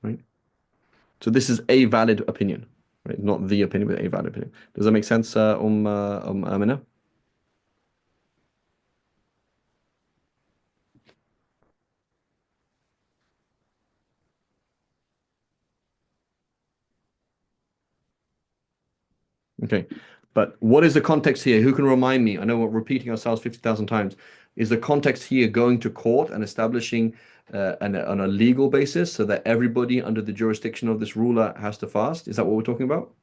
Right? So this is a valid opinion, right? Not the opinion, but a valid opinion. Does that make sense, Amina? Okay. But what is the context here? Who can remind me? I know we're repeating ourselves 50,000 times. Is the context here going to court and establishing on a legal basis, so that everybody under the jurisdiction of this ruler has to fast? Is that what we're talking about?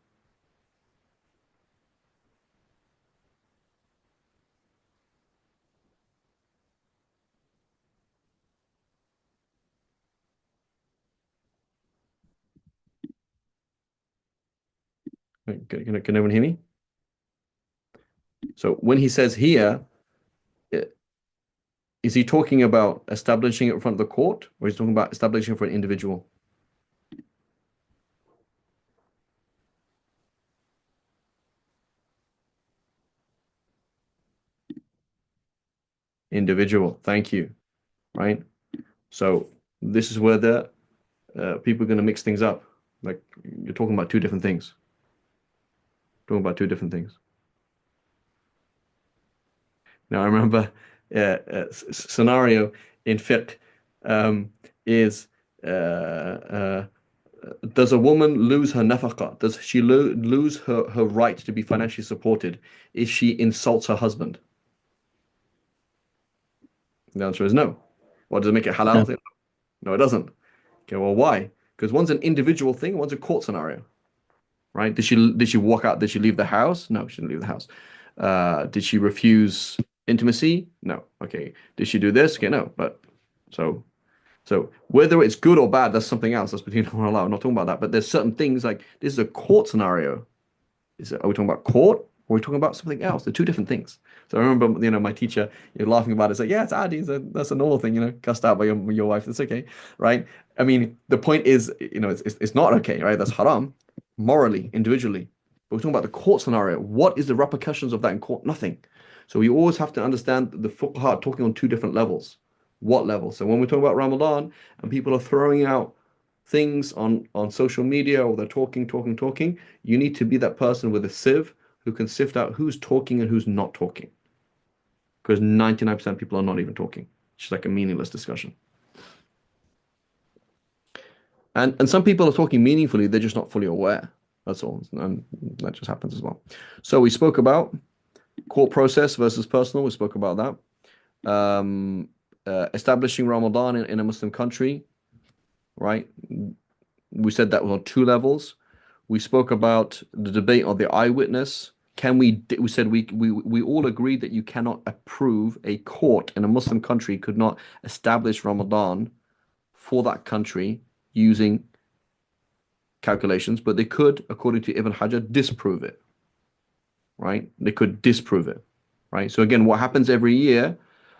Can everyone hear me? So when he says here, is he talking about establishing it in front of the court, or is he talking about establishing it for an individual? Individual. Thank you. Right. So this is where the people are going to mix things up. Like you're talking about two different things. Talking about two different things. Now I remember scenario in fiqh is does a woman lose her nafaqah? Does she lose her right to be financially supported if she insults her husband? The answer is no. What does it make it No. halal? No, it doesn't. Okay, well, why? Because one's an individual thing, one's a court scenario, right? Did she walk out? Did she leave the house? No, she didn't leave the house. Did she refuse intimacy? No. Okay. Did she do this? Okay, no. But so whether it's good or bad, that's something else. That's between Allah. I'm not talking about that. But there's certain things like this is a court scenario. Are we talking about court or are we talking about something else? They're two different things. So I remember, my teacher, laughing about it. It's like, yeah, it's adi. That's a normal thing, cussed out by your wife. That's okay, right? I mean, the point is, it's not okay, right? That's haram, morally, individually. But we're talking about the court scenario. What is the repercussions of that in court? Nothing. So we always have to understand the fuqaha talking on two different levels. What level? So when we're talking about Ramadan and people are throwing out things on social media or they're talking, you need to be that person with a sieve who can sift out who's talking and who's not talking. Because 99% of people are not even talking. It's just like a meaningless discussion. And some people are talking meaningfully, they're just not fully aware. That's all. And that just happens as well. So we spoke about court process versus personal. We spoke about that. Establishing Ramadan in a Muslim country, right? We said that was on two levels. We spoke about the debate on the eyewitness. We said we all agreed that you cannot approve, a court in a Muslim country could not establish Ramadan for that country using calculations, but they could, according to Ibn Hajar, disprove it. Right? They could disprove it. Right? So again, what happens every year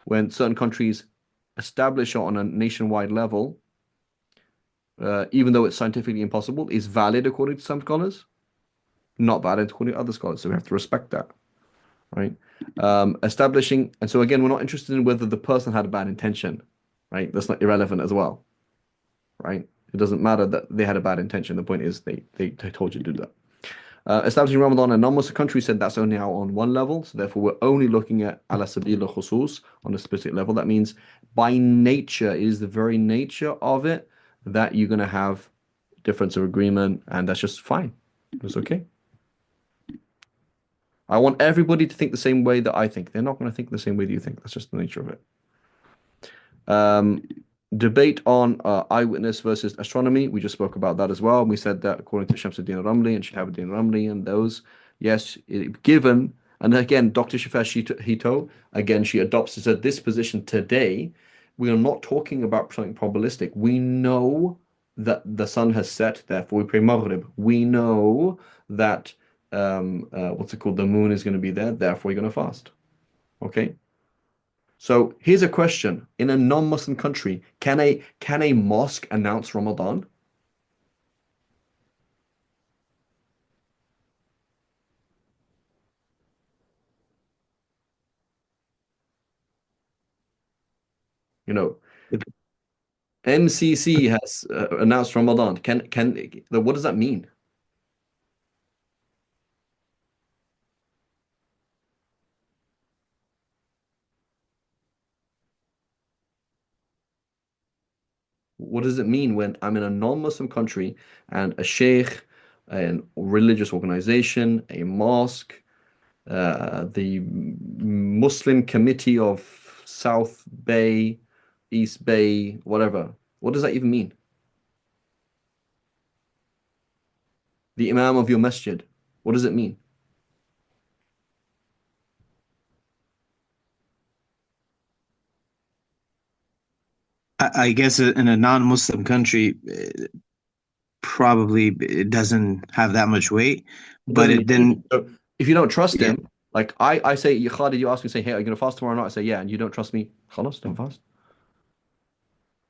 when certain countries establish it on a nationwide level, even though it's scientifically impossible, is valid according to some scholars, not valid according to other scholars. So we have to respect that, right? Establishing, and so again, we're not interested in whether the person had a bad intention, right? That's not irrelevant as well, right? It doesn't matter that they had a bad intention. The point is they told you to do that. Establishing Ramadan in a non-Muslim country said that's only now on one level, so therefore we're only looking at ala sabil al-khusus on a specific level. That means by nature, it is the very nature of it that you're going to have difference of agreement, and that's just fine. It's okay. I want everybody to think the same way that I think. They're not going to think the same way that you think. That's just the nature of it. Debate on eyewitness versus astronomy. We just spoke about that as well. And we said that according to Shamsuddin Ramli and Shihabuddin Ramli and those, yes, given, and again, Dr. Shifas Hito, again, she adopts this position today. We are not talking about something probabilistic. We know that the sun has set, therefore we pray Maghrib. We know that the moon is going to be there, therefore you're going to fast. Okay? So here's a question. In a non-Muslim country, can a mosque announce Ramadan? MCC has announced Ramadan. What does that mean? What does it mean when I'm in a non-Muslim country and a sheikh, a religious organization, a mosque, the Muslim Committee of South Bay, East Bay, whatever. What does that even mean? The Imam of your masjid. What does it mean? I guess in a non-Muslim country, probably it doesn't have that much weight, It but doesn't it mean anything. then, So if you don't trust yeah. him, like I say, Khalid, you ask me, say, hey, are you gonna fast tomorrow night? I say, yeah, and you don't trust me, khalas, don't fast.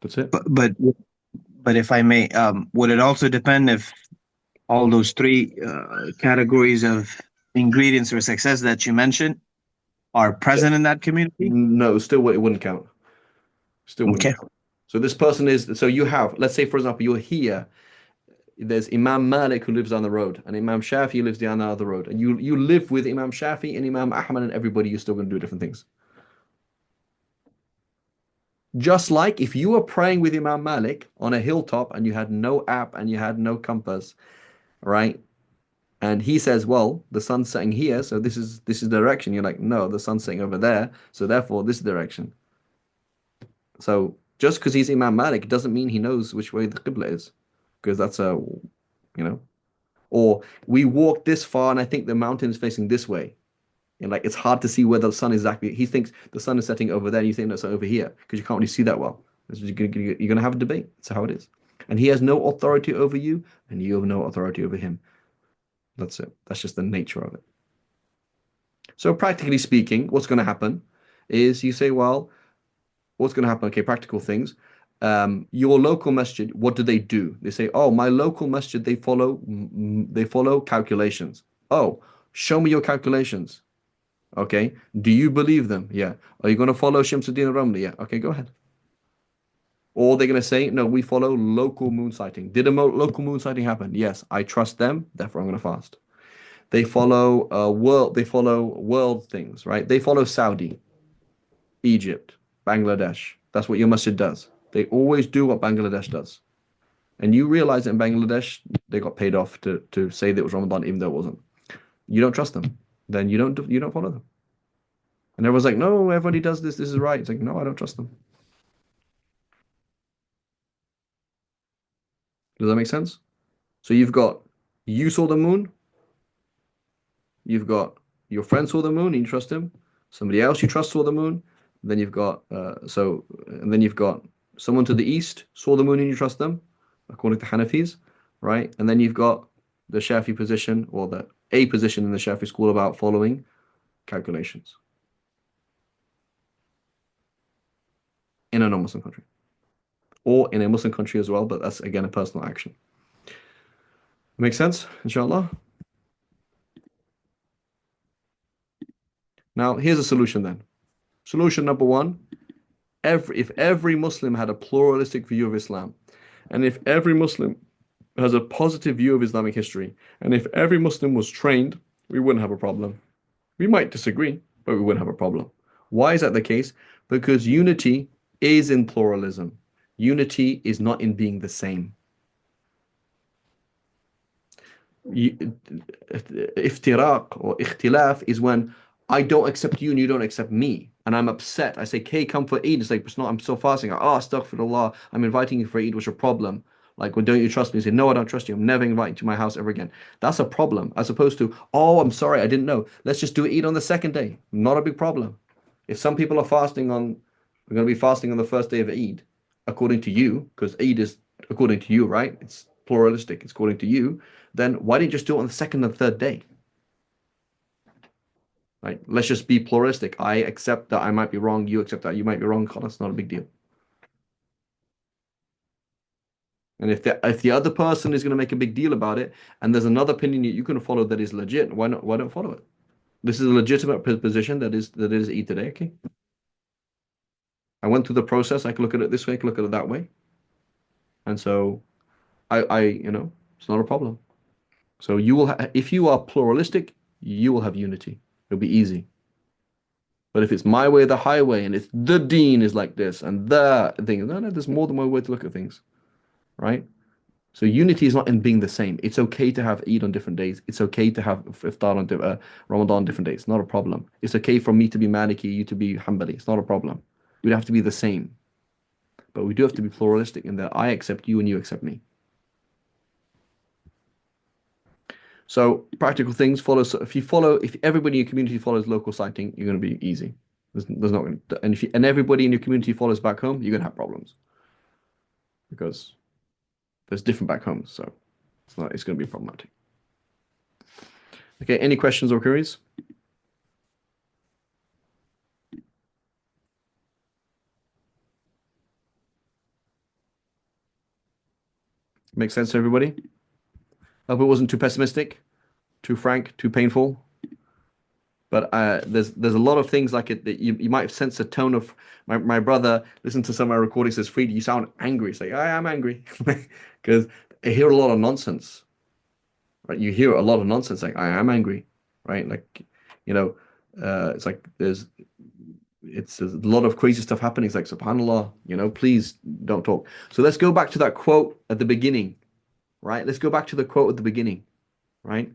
That's it. But if I may, would it also depend if all those three categories of ingredients for success that you mentioned are Yeah. present in that community? No, still it wouldn't count. Still wouldn't Okay. count. So this person is, so you have, let's say, for example, you're here. There's Imam Malik who lives down the road, and Imam Shafi lives down the other road, and you live with Imam Shafi and Imam Ahmad and everybody. You're still going to do different things. Just like if you were praying with Imam Malik on a hilltop and you had no app and you had no compass, right? And he says, "Well, the sun's setting here, so this is direction." You're like, "No, the sun's setting over there, so therefore this direction." So just because he's Imam Malik doesn't mean he knows which way the Qibla is, because that's a, you know, or we walk this far and I think the mountain is facing this way. And like it's hard to see where the sun is exactly. He thinks the sun is setting over there, and you think that's over here because you can't really see that well. You're gonna have a debate. That's how it is. And he has no authority over you, and you have no authority over him. That's it. That's just the nature of it. So practically speaking, what's going to happen is you say, well, what's going to happen? Okay, practical things. Your local masjid, what do? They say, oh, my local masjid, they follow calculations. Oh, show me your calculations. Okay. Do you believe them? Yeah. Are you going to follow Shamsuddin Ramli? Yeah. Okay, go ahead. Or they're going to say, no, we follow local moon sighting. Did a local moon sighting happen? Yes. I trust them. Therefore, I'm going to fast. They follow world things, right? They follow Saudi, Egypt, Bangladesh. That's what your masjid does. They always do what Bangladesh does. And you realize that in Bangladesh, they got paid off to say that it was Ramadan, even though it wasn't. You don't trust them. Then you don't follow them. And everyone's like, no, everybody does this. This is right. It's like, no, I don't trust them. Does that make sense? So you saw the moon, you've got your friend saw the moon and you trust him. Somebody else you trust saw the moon. Then you've got and then you've got someone to the east saw the moon and you trust them, according to Hanafis, right? And then you've got the Shafi position or the a position in the Shafi school about following calculations in a non-Muslim country or in a Muslim country as well, but that's again a personal action. Make sense, inshallah? Now, here's a solution then. Solution number one, if every Muslim had a pluralistic view of Islam, and if every Muslim has a positive view of Islamic history, and if every Muslim was trained, we wouldn't have a problem. We might disagree, but we wouldn't have a problem. Why is that the case? Because unity is in pluralism. Unity is not in being the same. Iftiraq or ikhtilaf is when I don't accept you and you don't accept me. And I'm upset. I say, okay, come for Eid. It's like, it's not, I'm still fasting. Oh, astaghfirullah. I'm inviting you for Eid. What's your problem? Like, well, don't you trust me? You say, no, I don't trust you. I'm never inviting you to my house ever again. That's a problem. As opposed to, oh, I'm sorry, I didn't know. Let's just do Eid on the second day. Not a big problem. If some people are we're going to be fasting on the first day of Eid, according to you, because Eid is according to you, right? It's pluralistic. It's according to you. Then why didn't you just do it on the second and third day? Right? Let's just be pluralistic. I accept that I might be wrong. You accept that you might be wrong. That's not a big deal. And if the other person is going to make a big deal about it, and there's another opinion that you can follow that is legit, why not? Why don't follow it? This is a legitimate position that is Eid today. Okay. I went through the process. I can look at it this way. I can look at it that way. And so it's not a problem. So if you are pluralistic, you will have unity. It'll be easy. But if it's my way or the highway, and it's the deen is like this and the thing, no, there's more than one way to look at things, right? So unity is not in being the same. It's okay to have Eid on different days. It's okay to have iftar on Ramadan on different days. It's not a problem. It's okay for me to be Maliki, you to be Hanbali. It's not a problem. We'd have to be the same. But we do have to be pluralistic in that I accept you and you accept me. So practical things follow. So if everybody in your community follows local sighting, you're going to be easy. There's not going to, and everybody in your community follows back home, you're going to have problems because there's different back homes. So it's going to be problematic. Okay, any questions or queries? Makes sense to everybody? Hope it wasn't too pessimistic, too frank, too painful. But there's a lot of things like it that you might sense a tone of my brother listened to some of my recordings says, Fried, you sound angry. It's like, I am angry. Because I hear a lot of nonsense. Right? You hear a lot of nonsense like I am angry. Right? Like, you know, it's like there's a lot of crazy stuff happening. It's like, subhanAllah, please don't talk. So let's go back to that quote at the beginning. Right? Let's go back to the quote at the beginning. Right?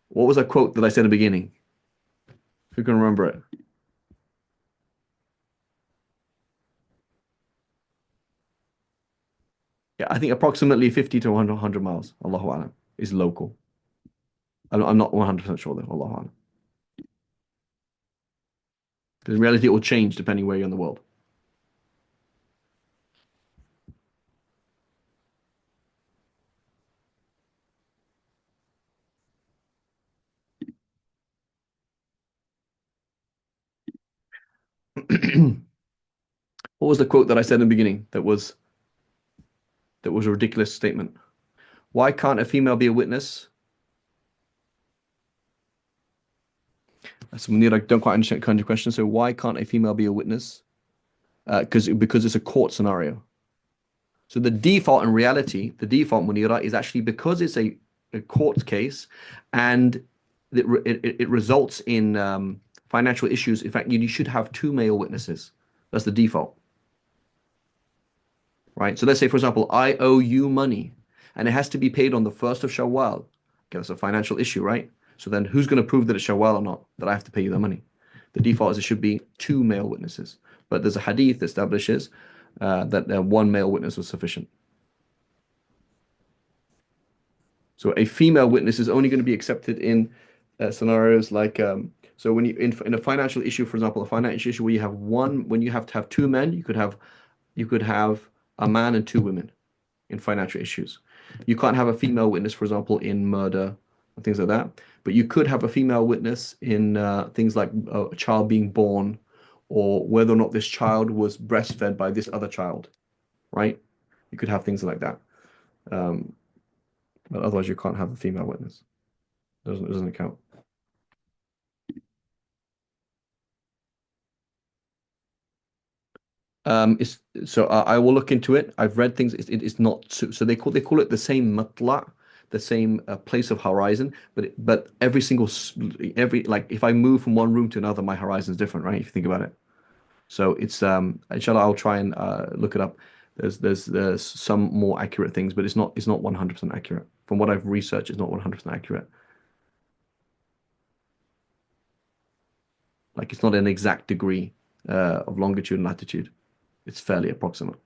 What was that quote that I said at the beginning? Who can remember it? Yeah, I think approximately 50 to 100 miles, Allahu Alam, is local. I'm not 100% sure though, Allahu Alam. Because in reality, it will change depending where you're in the world. What was the quote that I said in the beginning that was a ridiculous statement? Why can't a female be a witness? So Munir, I don't quite understand kind of question. So why can't a female be a witness? Because it's a court scenario. So the default in reality, the default Munira is actually because it's a court case, and it results in financial issues. In fact, you should have two male witnesses. That's the default, right? So let's say, for example, I owe you money, and it has to be paid on the first of Shawwal. Okay, that's a financial issue, right? So then, who's going to prove that it's Shawwal or not? That I have to pay you the money. The default is it should be two male witnesses, but there's a hadith that establishes that one male witness was sufficient. So a female witness is only going to be accepted in scenarios like so when you in a financial issue, for example, a financial issue where you have when you have to have two men, you could have a man and two women in financial issues. You can't have a female witness, for example, in murder and things like that. But you could have a female witness in things like a child being born or whether or not this child was breastfed by this other child, right? You could have things like that. Um, but otherwise, you can't have a female witness. It doesn't count. It's so I will look into it. I've read things. It's not so they call it the same matla, the same place of horizon. But every like if I move from one room to another, my horizon is different, right? If you think about it. So it's inshallah I'll try and look it up. There's some more accurate things, but it's not 100% accurate. From what I've researched, it's not 100% accurate. Like it's not an exact degree of longitude and latitude. It's fairly approximate.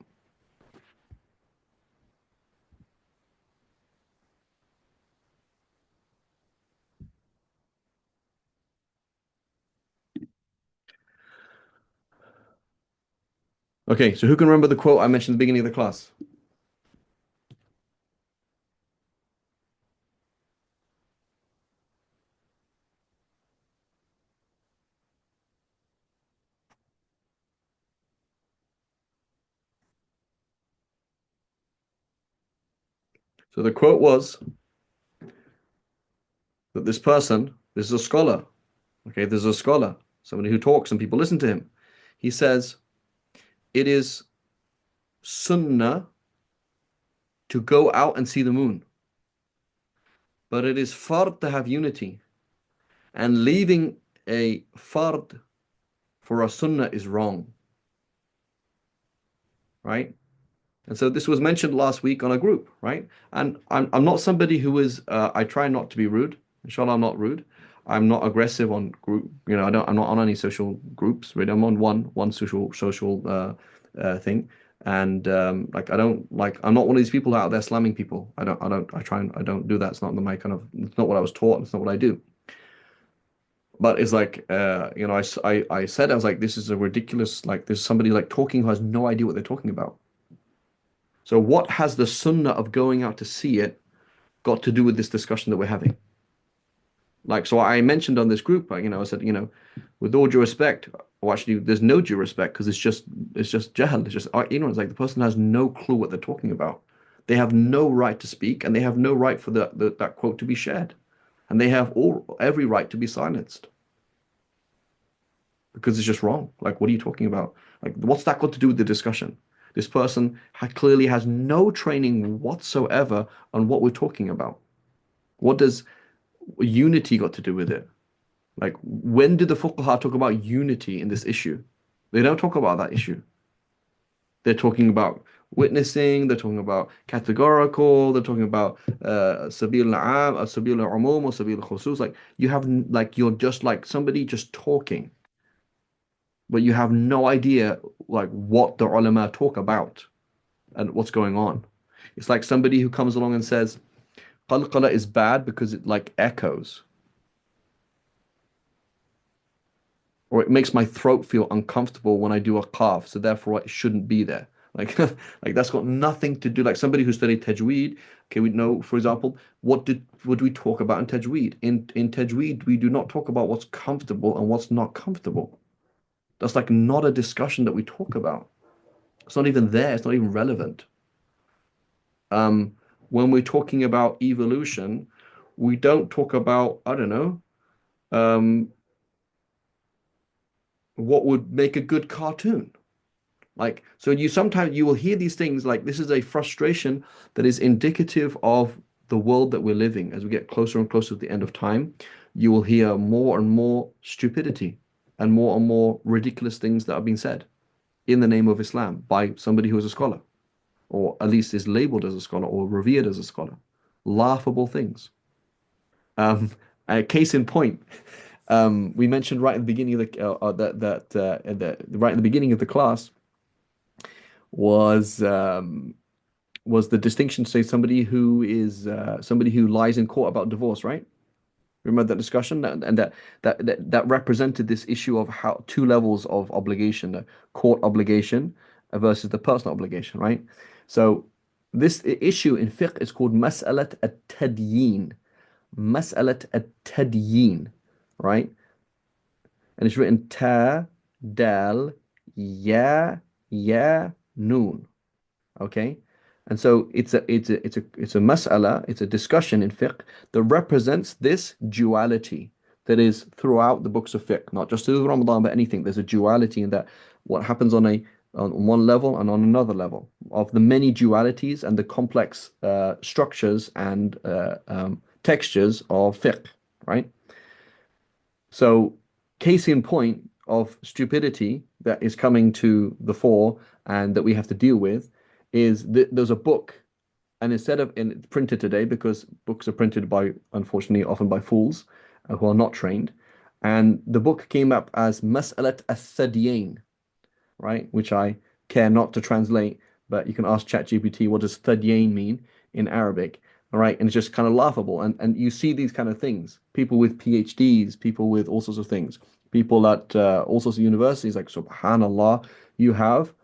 Okay, so who can remember the quote I mentioned at the beginning of the class? So the quote was that this is a scholar, okay, this is a scholar, somebody who talks and people listen to him. He says, it is sunnah to go out and see the moon, but it is fard to have unity, and leaving a fard for a sunnah is wrong, right? And so this was mentioned last week on a group, right? And I'm not somebody who is I try not to be rude. Inshallah, I'm not rude. I'm not aggressive on group. I'm not on any social groups. Really, I'm on one social thing. And like I'm not one of these people out there slamming people. I don't do that. It's not my kind of, it's not what I was taught. It's not what I do. But it's like, I said, I was like, this is a ridiculous, like, there's somebody like talking who has no idea what they're talking about. So what has the sunnah of going out to see it got to do with this discussion that we're having? Like, so I mentioned on this group, like, I said, with all due respect, or actually, there's no due respect because it's just jahl, it's just ignorance. Like the person has no clue what they're talking about. They have no right to speak, and they have no right for that quote to be shared, and they have every right to be silenced because it's just wrong. Like, what are you talking about? Like, what's that got to do with the discussion? This person clearly has no training whatsoever on what we're talking about. What does unity got to do with it? Like, when did the fuqaha talk about unity in this issue? They don't talk about that issue. They're talking about witnessing, they're talking about categorical, they're talking about sabil al-am, sabil al-umum, or sabil al-khusus. Like, you're just like somebody just talking, but you have no idea like what the ulama talk about and what's going on. It's like somebody who comes along and says, qalqala is bad because it like echoes, or it makes my throat feel uncomfortable when I do a qaf, so therefore it shouldn't be there. Like, like that's got nothing to do. Like somebody who studied tajweed, okay, we know, for example, what do we talk about in tajweed? In tajweed, we do not talk about what's comfortable and what's not comfortable. That's like not a discussion that we talk about. It's not even there. It's not even relevant. Um, when we're talking about evolution, we don't talk about, I don't know, um, what would make a good cartoon. Like, so sometimes you will hear these things like this is a frustration that is indicative of the world that we're living. As we get closer and closer to the end of time, you will hear more and more stupidity and more ridiculous things that are being said in the name of Islam by somebody who is a scholar, or at least is labeled as a scholar or revered as a scholar. Laughable things. Um, a case in point, we mentioned right at the beginning of right in the beginning of the class was the distinction to say somebody who lies in court about divorce, right? Remember that discussion and that represented this issue of how two levels of obligation, the court obligation versus the personal obligation, right? So this issue in fiqh is called mas'alat at-tadyin, mas'alat at-tadyin, right? And it's written ta, dal, ya, noon. Okay? And so it's a mas'ala, it's a discussion in fiqh that represents this duality that is throughout the books of fiqh, not just through Ramadan, but anything. There's a duality in that what happens on one level and on another level of the many dualities and the complex structures and textures of fiqh, right? So, case in point of stupidity that is coming to the fore and that we have to deal with is there's a book, and instead of in it's printed today because books are printed by, unfortunately, often by fools who are not trained, and the book came up as Mas'alat al-Thadyain, right? Which I care not to translate, but you can ask ChatGPT what does Thadyain mean in Arabic, all right? And it's just kind of laughable. And you see these kind of things, people with PhDs, people with all sorts of things, people at all sorts of universities, like subhanallah, you have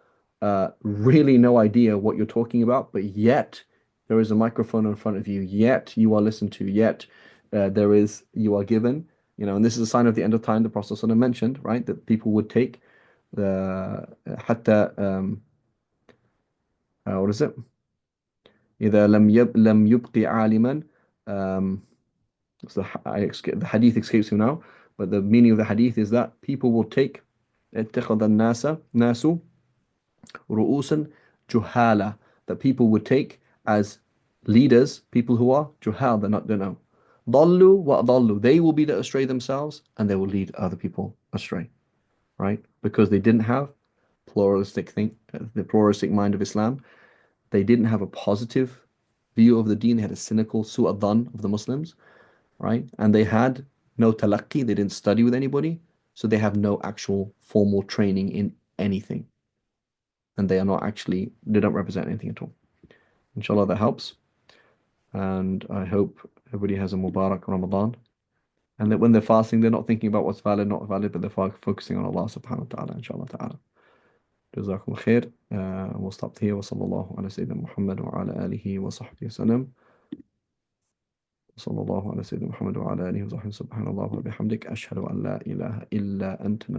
really no idea what you're talking about, but yet there is a microphone in front of you, yet you are listened to, yet you are given, and this is a sign of the end of time. The Prophet ﷺ mentioned, right, that people would take the حتى what is it إذا لم يبقي عالما um, so the hadith escapes me now, but the meaning of the hadith is that people will take اتخذ الناس رؤوسا جهالا, that people would take as leaders people who are juhal, they know. ضلوا وأضلوا, they will be the astray themselves and they will lead other people astray, right? Because they didn't have the pluralistic mind of Islam. They didn't have a positive view of the deen. They had a cynical su'adhan of the Muslims, right? And they had no talaqqi. They didn't study with anybody. So they have no actual formal training in anything. and they don't represent anything at all. Inshallah, that helps. And I hope everybody has a Mubarak Ramadan. And that when they're fasting, they're not thinking about what's valid, not valid, but they're focusing on Allah subhanahu wa ta'ala, inshallah ta'ala. Jazakum khair. We'll stop here. Wa sallallahu ala Sayyidina Muhammad wa ala alihi wa sahbihi wasallam. صلى الله على سيدنا محمد وعلى آله وصحبه سبحان الله وبحمدك أشهد أن لا إله إلا أنت